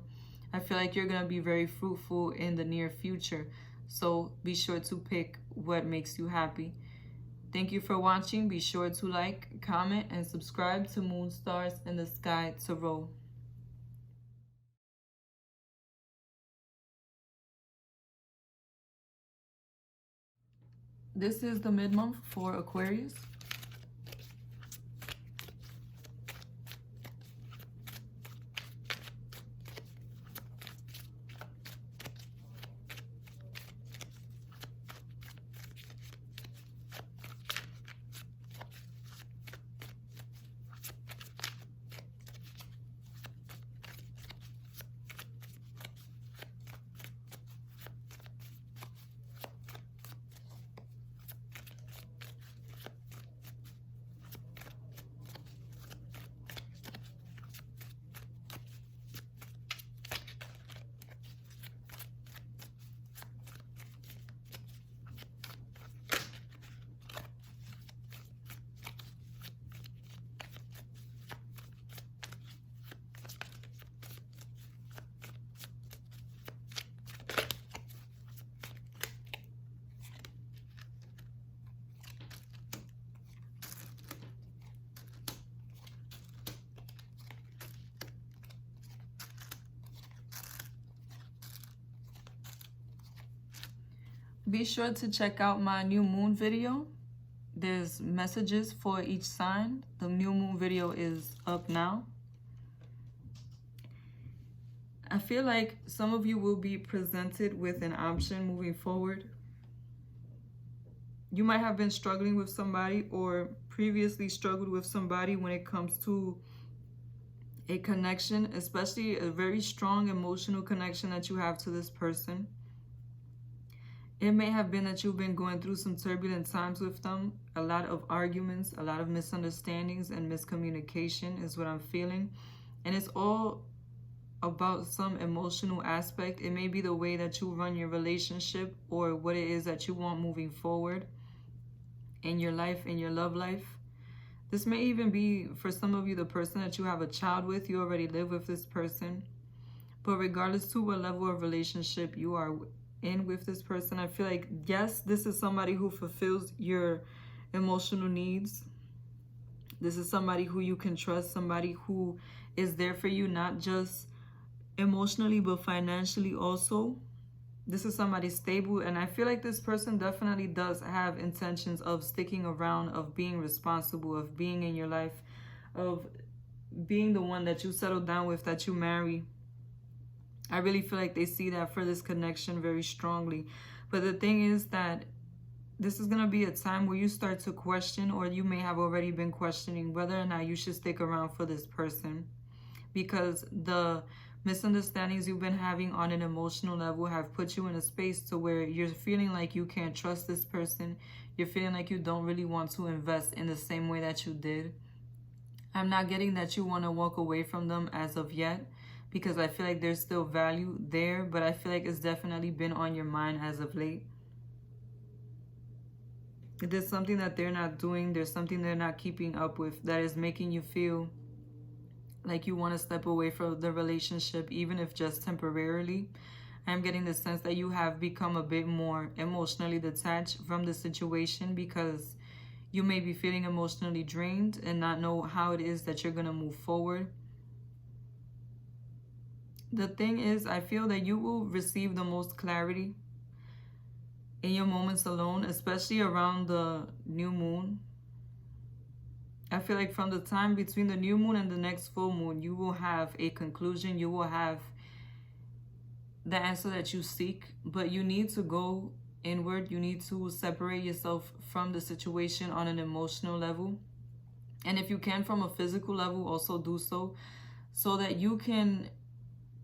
I feel like you're going to be very fruitful in the near future, so be sure to pick what makes you happy. Thank you for watching. Be sure to like, comment, and subscribe to Moon Stars in the Sky Tarot. This is the mid-month for Aquarius. Be sure to check out my new moon video. There's messages for each sign. The new moon video is up now. I feel like some of you will be presented with an option moving forward. You might have been struggling with somebody or previously struggled with somebody when it comes to a connection, especially a very strong emotional connection that you have to this person. It may have been that you've been going through some turbulent times with them, a lot of arguments, a lot of misunderstandings and miscommunication is what I'm feeling. And it's all about some emotional aspect. It may be the way that you run your relationship or what it is that you want moving forward in your life, in your love life. This may even be, for some of you, the person that you have a child with. You already live with this person. But regardless to what level of relationship you are in with this person, I feel like, yes, this is somebody who fulfills your emotional needs. This is somebody who you can trust, somebody who is there for you, not just emotionally, but financially also. This is somebody stable, and I feel like this person definitely does have intentions of sticking around, of being responsible, of being in your life, of being the one that you settle down with, that you marry. I really feel like they see that for this connection very strongly. But the thing is that this is going to be a time where you start to question, or you may have already been questioning whether or not you should stick around for this person, because the misunderstandings you've been having on an emotional level have put you in a space to where you're feeling like you can't trust this person. You're feeling like you don't really want to invest in the same way that you did. I'm not getting that you want to walk away from them as of yet, because I feel like there's still value there, but I feel like it's definitely been on your mind as of late. There's something that they're not doing, there's something they're not keeping up with that is making you feel like you want to step away from the relationship, even if just temporarily. I'm getting the sense that you have become a bit more emotionally detached from the situation, because you may be feeling emotionally drained and not know how it is that you're going to move forward. The thing is, I feel that you will receive the most clarity in your moments alone, especially around the new moon. I feel like from the time between the new moon and the next full moon, you will have a conclusion. You will have the answer that you seek, but you need to go inward. You need to separate yourself from the situation on an emotional level. And if you can, from a physical level, also do so that you can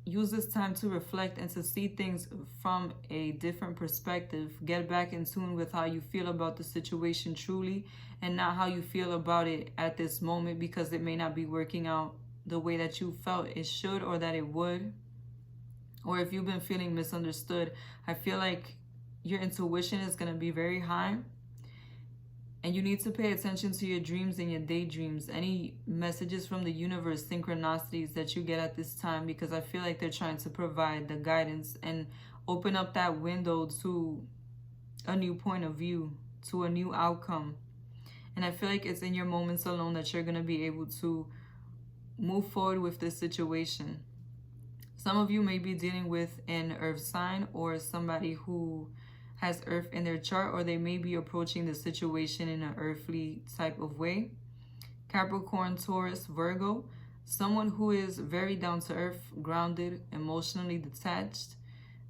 use this time to reflect and to see things from a different perspective. Get back in tune with how you feel about the situation truly, and not how you feel about it at this moment, because it may not be working out the way that you felt it should or that it would. Or if you've been feeling misunderstood, I feel like your intuition is going to be very high. And you need to pay attention to your dreams and your daydreams. Any messages from the universe, synchronicities that you get at this time, because I feel like they're trying to provide the guidance and open up that window to a new point of view, to a new outcome. And I feel like it's in your moments alone that you're going to be able to move forward with this situation. Some of you may be dealing with an earth sign or somebody who has earth in their chart, or they may be approaching the situation in an earthly type of way. Capricorn, Taurus, Virgo, someone who is very down to earth, grounded, emotionally detached.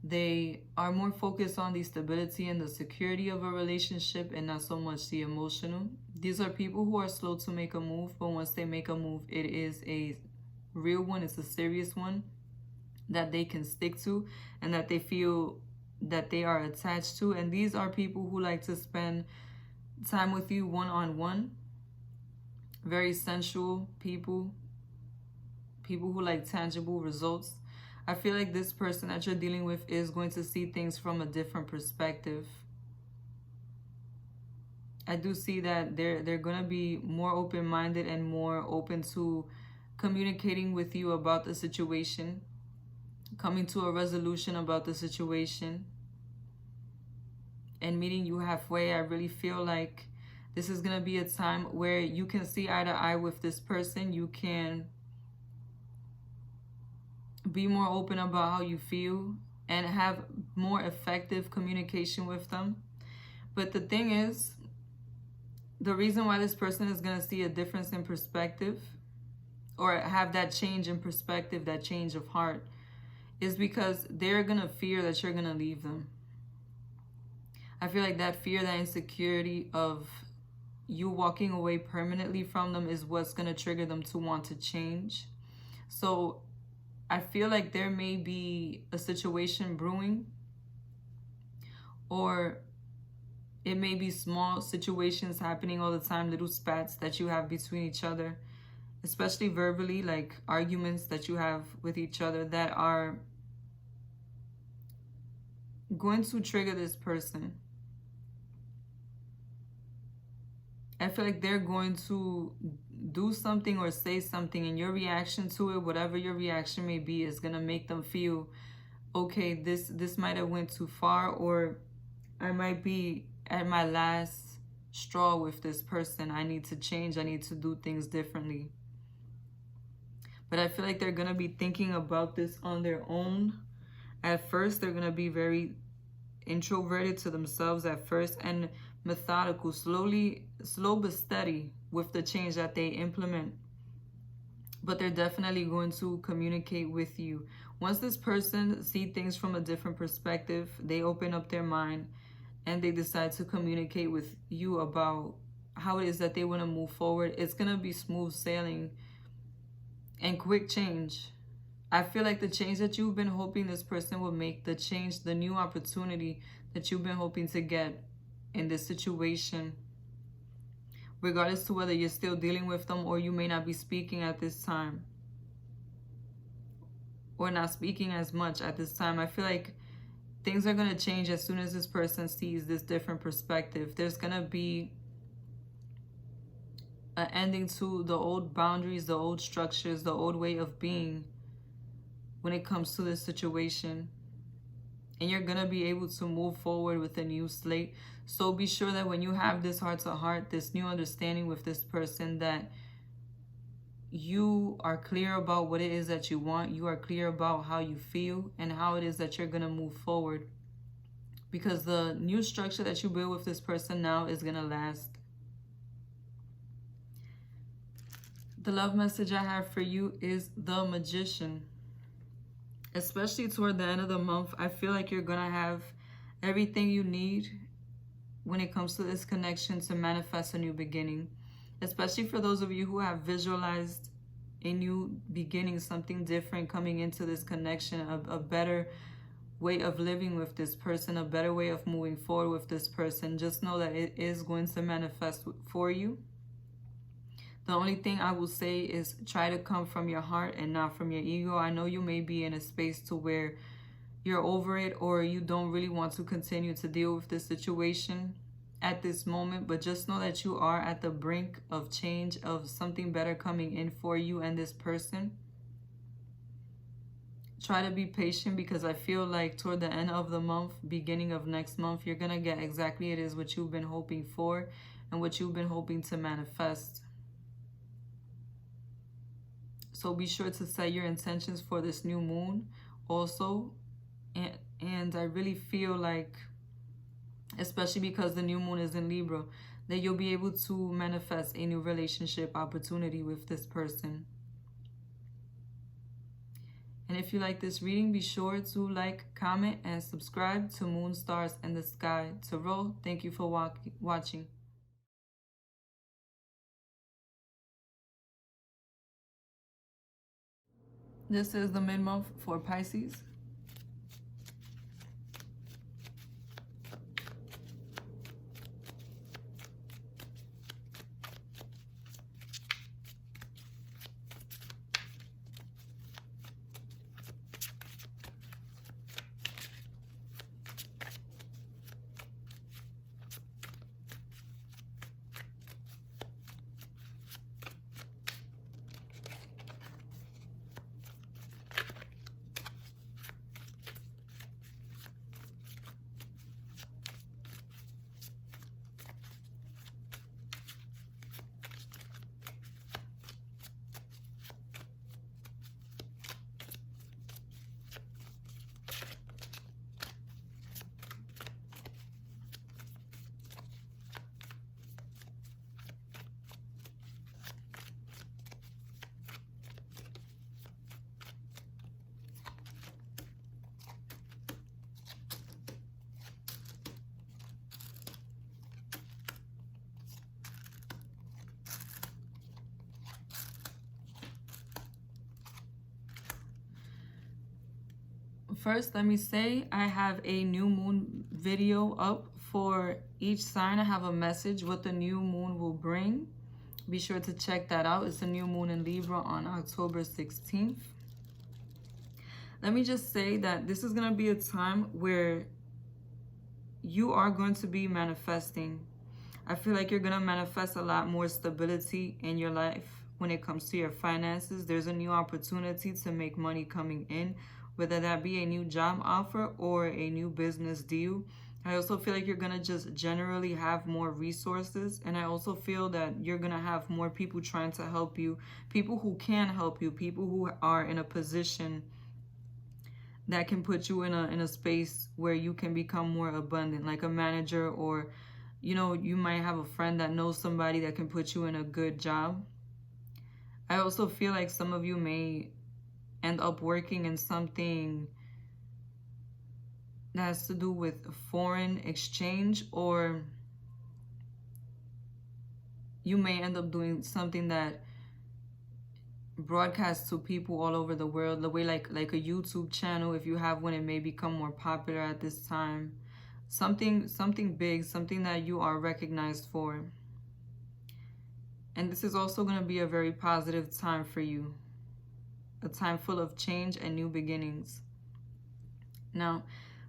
They are more focused on the stability and the security of a relationship and not so much the emotional. These are people who are slow to make a move, but once they make a move, it is a real one, it's a serious one that they can stick to and that they feel that they are attached to. And these are people who like to spend time with you one-on-one. Very sensual people who like tangible results. I feel like this person that you're dealing with is going to see things from a different perspective. I do see that they're going to be more open-minded and more open to communicating with you about the situation, coming to a resolution about the situation, and meeting you halfway. I really feel like this is going to be a time where you can see eye to eye with this person. You can be more open about how you feel and have more effective communication with them. But the thing is, the reason why this person is going to see a difference in perspective or have that change in perspective, that change of heart, is because they're going to fear that you're going to leave them. I feel like that fear, that insecurity of you walking away permanently from them is what's going to trigger them to want to change. So I feel like there may be a situation brewing, or it may be small situations happening all the time, little spats that you have between each other, especially verbally, like arguments that you have with each other that are going to trigger this person. I feel like they're going to do something or say something, and your reaction to it, whatever your reaction may be, is going to make them feel, okay, this might have went too far, or I might be at my last straw with this person. I need to change. I need to do things differently. But I feel like they're going to be thinking about this on their own. At first, they're going to be very introverted to themselves at first, and methodical, slow but steady with the change that they implement. But they're definitely going to communicate with you. Once this person sees things from a different perspective, they open up their mind and they decide to communicate with you about how it is that they want to move forward. It's going to be smooth sailing and quick change. I feel like the change that you've been hoping this person will make, the change, the new opportunity that you've been hoping to get in this situation, regardless to whether you're still dealing with them or you may not be speaking at this time, or not speaking as much at this time. I feel like things are going to change as soon as this person sees this different perspective. There's going to be an ending to the old boundaries, the old structures, the old way of being when it comes to this situation. And you're going to be able to move forward with a new slate. So be sure that when you have this heart-to-heart, this new understanding with this person, that you are clear about what it is that you want. You are clear about how you feel and how it is that you're going to move forward. Because the new structure that you build with this person now is going to last. The love message I have for you is the Magician. Especially toward the end of the month, I feel like you're going to have everything you need when it comes to this connection to manifest a new beginning. Especially for those of you who have visualized a new beginning, something different coming into this connection, a better way of living with this person, a better way of moving forward with this person. Just know that it is going to manifest for you. The only thing I will say is try to come from your heart and not from your ego. I know you may be in a space to where you're over it, or you don't really want to continue to deal with this situation at this moment, but just know that you are at the brink of change, of something better coming in for you and this person. Try to be patient, because I feel like toward the end of the month, beginning of next month, you're going to get exactly it is what you've been hoping for and what you've been hoping to manifest. So be sure to set your intentions for this new moon also. And I really feel like, especially because the new moon is in Libra, that you'll be able to manifest a new relationship opportunity with this person. And if you like this reading, be sure to like, comment, and subscribe to Moon, Stars, and the Sky Tarot. Thank you for watching. This is the mid-month for Pisces. First, let me say I have a new moon video up for each sign. I have a message what the new moon will bring. Be sure to check that out. It's a new moon in Libra on October 16th. Let me just say that this is going to be a time where you are going to be manifesting. I feel like you're going to manifest a lot more stability in your life when it comes to your finances. There's a new opportunity to make money coming in, whether that be a new job offer or a new business deal. I also feel like you're going to just generally have more resources. And I also feel that you're going to have more people trying to help you, people who can help you, people who are in a position that can put you in a space where you can become more abundant, like a manager, or you know, you might have a friend that knows somebody that can put you in a good job. I also feel like some of you may end up working in something that has to do with foreign exchange, or you may end up doing something that broadcasts to people all over the world, the way like a YouTube channel. If you have one, it may become more popular at this time. Something big, something that you are recognized for. And this is also going to be a very positive time for you, a time full of change and new beginnings. Now,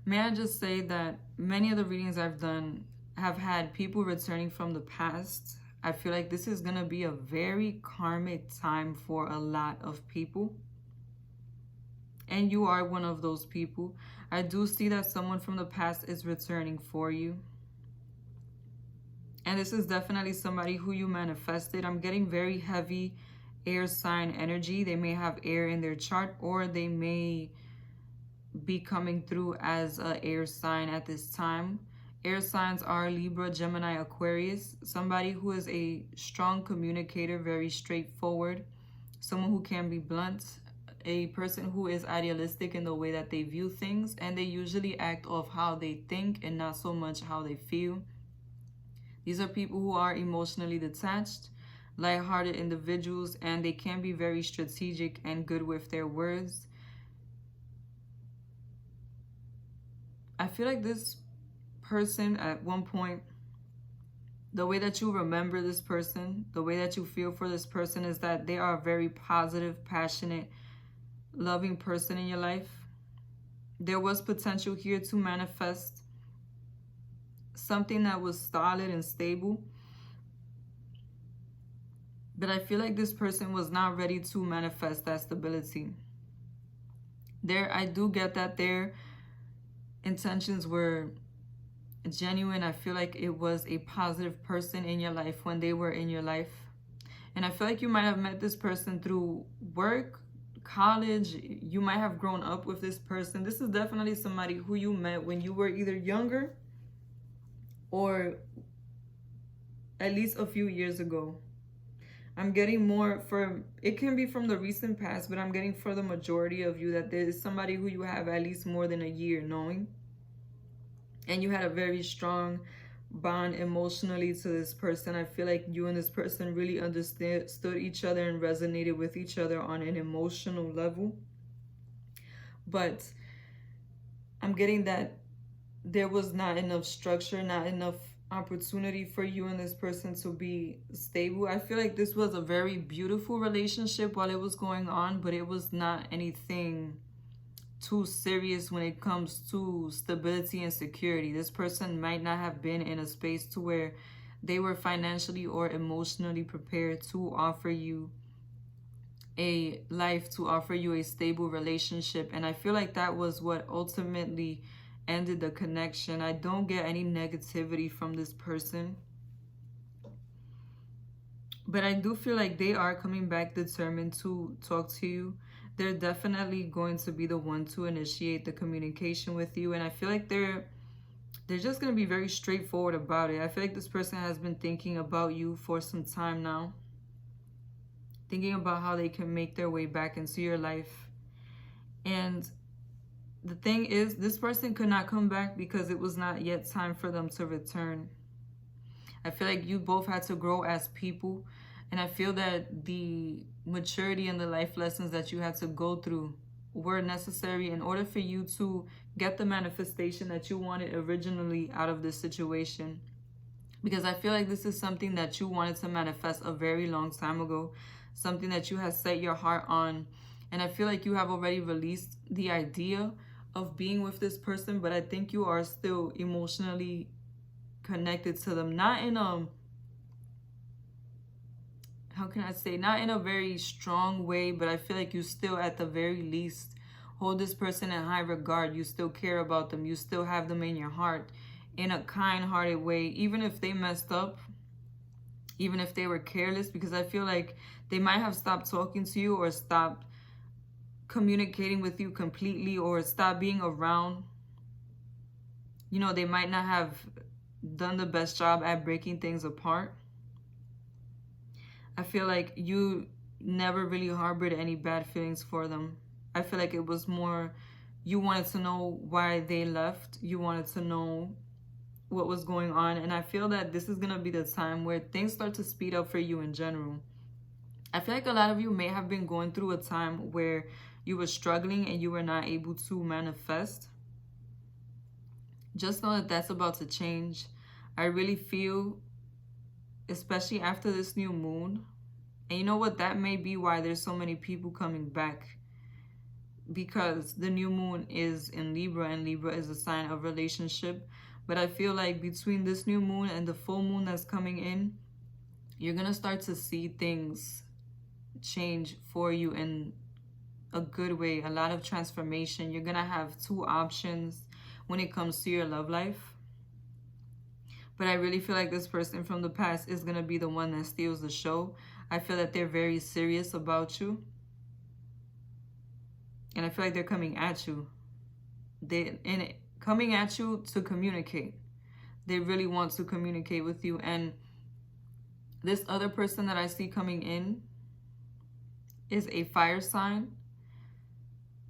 may I just say that many of the readings I've done have had people returning from the past. I feel like this is going to be a very karmic time for a lot of people. And you are one of those people. I do see that someone from the past is returning for you. And this is definitely somebody who you manifested. I'm getting very heavy air sign energy. They may have air in their chart, or they may be coming through as an air sign at this time. Air signs are Libra, Gemini, Aquarius. Somebody who is a strong communicator, very straightforward. Someone who can be blunt. A person who is idealistic in the way that they view things. And they usually act off how they think and not so much how they feel. These are people who are emotionally detached, lighthearted individuals, and they can be very strategic and good with their words. I feel like this person at one point, the way that you remember this person, the way that you feel for this person is that they are a very positive, passionate, loving person in your life. There was potential here to manifest something that was solid and stable. But I feel like this person was not ready to manifest that stability. I do get that their intentions were genuine. I feel like it was a positive person in your life when they were in your life. And I feel like you might have met this person through work, college. You might have grown up with this person. This is definitely somebody who you met when you were either younger or at least a few years ago. I'm getting more from, it can be from the recent past, but I'm getting for the majority of you that there is somebody who you have at least more than a year knowing. And you had a very strong bond emotionally to this person. I feel like you and this person really understood each other and resonated with each other on an emotional level. But I'm getting that there was not enough structure, not enough opportunity for you and this person to be stable. I feel like this was a very beautiful relationship while it was going on, but it was not anything too serious when it comes to stability and security. This person might not have been in a space to where they were financially or emotionally prepared to offer you a life, to offer you a stable relationship. And I feel like that was what ultimately ended the connection. I don't get any negativity from this person, but I do feel like they are coming back determined to talk to you. They're definitely going to be the one to initiate the communication with you. And I feel like they're just going to be very straightforward about it. I feel like this person has been thinking about you for some time now, thinking about how they can make their way back into your life. And the thing is, this person could not come back because it was not yet time for them to return. I feel like you both had to grow as people. And I feel that the maturity and the life lessons that you had to go through were necessary in order for you to get the manifestation that you wanted originally out of this situation. Because I feel like this is something that you wanted to manifest a very long time ago, something that you have set your heart on. And I feel like you have already released the idea of being with this person, but I think you are still emotionally connected to them. Not in a, how can I say, not in a very strong way, but I feel like you still at the very least hold this person in high regard. You still care about them. You still have them in your heart in a kind-hearted way, even if they messed up, even if they were careless, because I feel like they might have stopped talking to you or stopped communicating with you completely or stopped being around. You know, they might not have done the best job at breaking things apart. I feel like you never really harbored any bad feelings for them. I feel like it was more, you wanted to know why they left. You wanted to know what was going on. And I feel that this is going to be the time where things start to speed up for you in general. I feel like a lot of you may have been going through a time where you were struggling and you were not able to manifest. Just know that that's about to change. I really feel, especially after this new moon, and you know what, that may be why there's so many people coming back, because the new moon is in Libra, and Libra is a sign of relationship. But I feel like between this new moon and the full moon that's coming in, you're gonna start to see things change for you in a good way, a lot of transformation. You're gonna have two options when it comes to your love life. But I really feel like this person from the past is gonna be the one that steals the show. I feel that they're very serious about you. And I feel like they're coming at you. Coming at you to communicate. They really want to communicate with you. And this other person that I see coming in is a fire sign.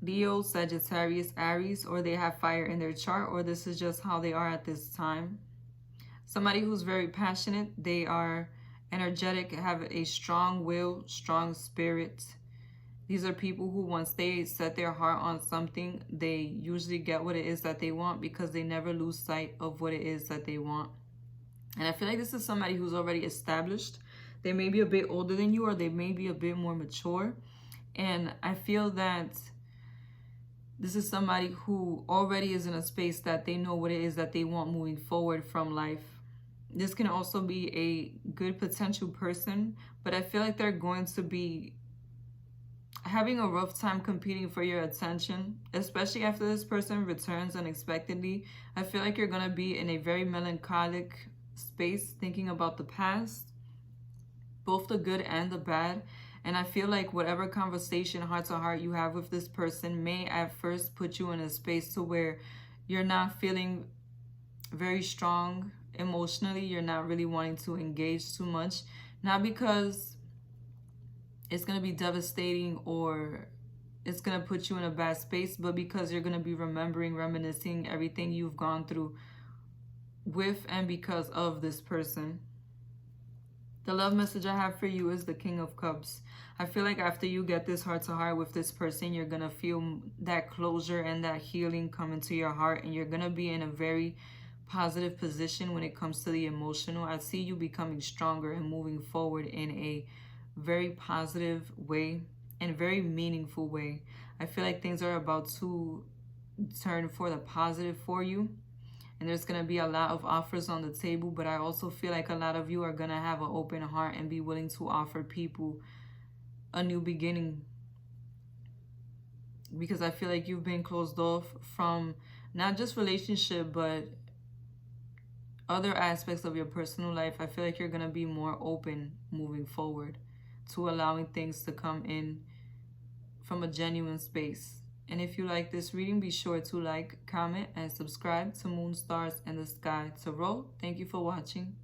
Leo, Sagittarius, Aries, or they have fire in their chart, or this is just how they are at this time. Somebody who's very passionate. They are energetic, have a strong will, strong spirit. These are people who, once they set their heart on something, they usually get what it is that they want, because they never lose sight of what it is that they want. And I feel like this is somebody who's already established. They may be a bit older than you, or they may be a bit more mature. And I feel that this is somebody who already is in a space that they know what it is that they want moving forward from life. This can also be a good potential person, but I feel like they're going to be having a rough time competing for your attention, especially after this person returns unexpectedly. I feel like you're going to be in a very melancholic space, thinking about the past, both the good and the bad. And I feel like whatever conversation, heart to heart, you have with this person may at first put you in a space to where you're not feeling very strong emotionally. You're not really wanting to engage too much. Not because it's going to be devastating or it's going to put you in a bad space, but because you're going to be remembering, reminiscing everything you've gone through with and because of this person. The love message I have for you is the King of Cups. I feel like after you get this heart to heart with this person, you're going to feel that closure and that healing come into your heart, and you're going to be in a very positive position when it comes to the emotional. I see you becoming stronger and moving forward in a very positive way and very meaningful way. I feel like things are about to turn for the positive for you, and there's going to be a lot of offers on the table, but I also feel like a lot of you are going to have an open heart and be willing to offer people a new beginning, because I feel like you've been closed off from not just relationship but other aspects of your personal life. I feel like you're going to be more open moving forward to allowing things to come in from a genuine space. And if you like this reading, be sure to like, comment, and subscribe to Moon, Stars, and the Sky Tarot. Thank you for watching.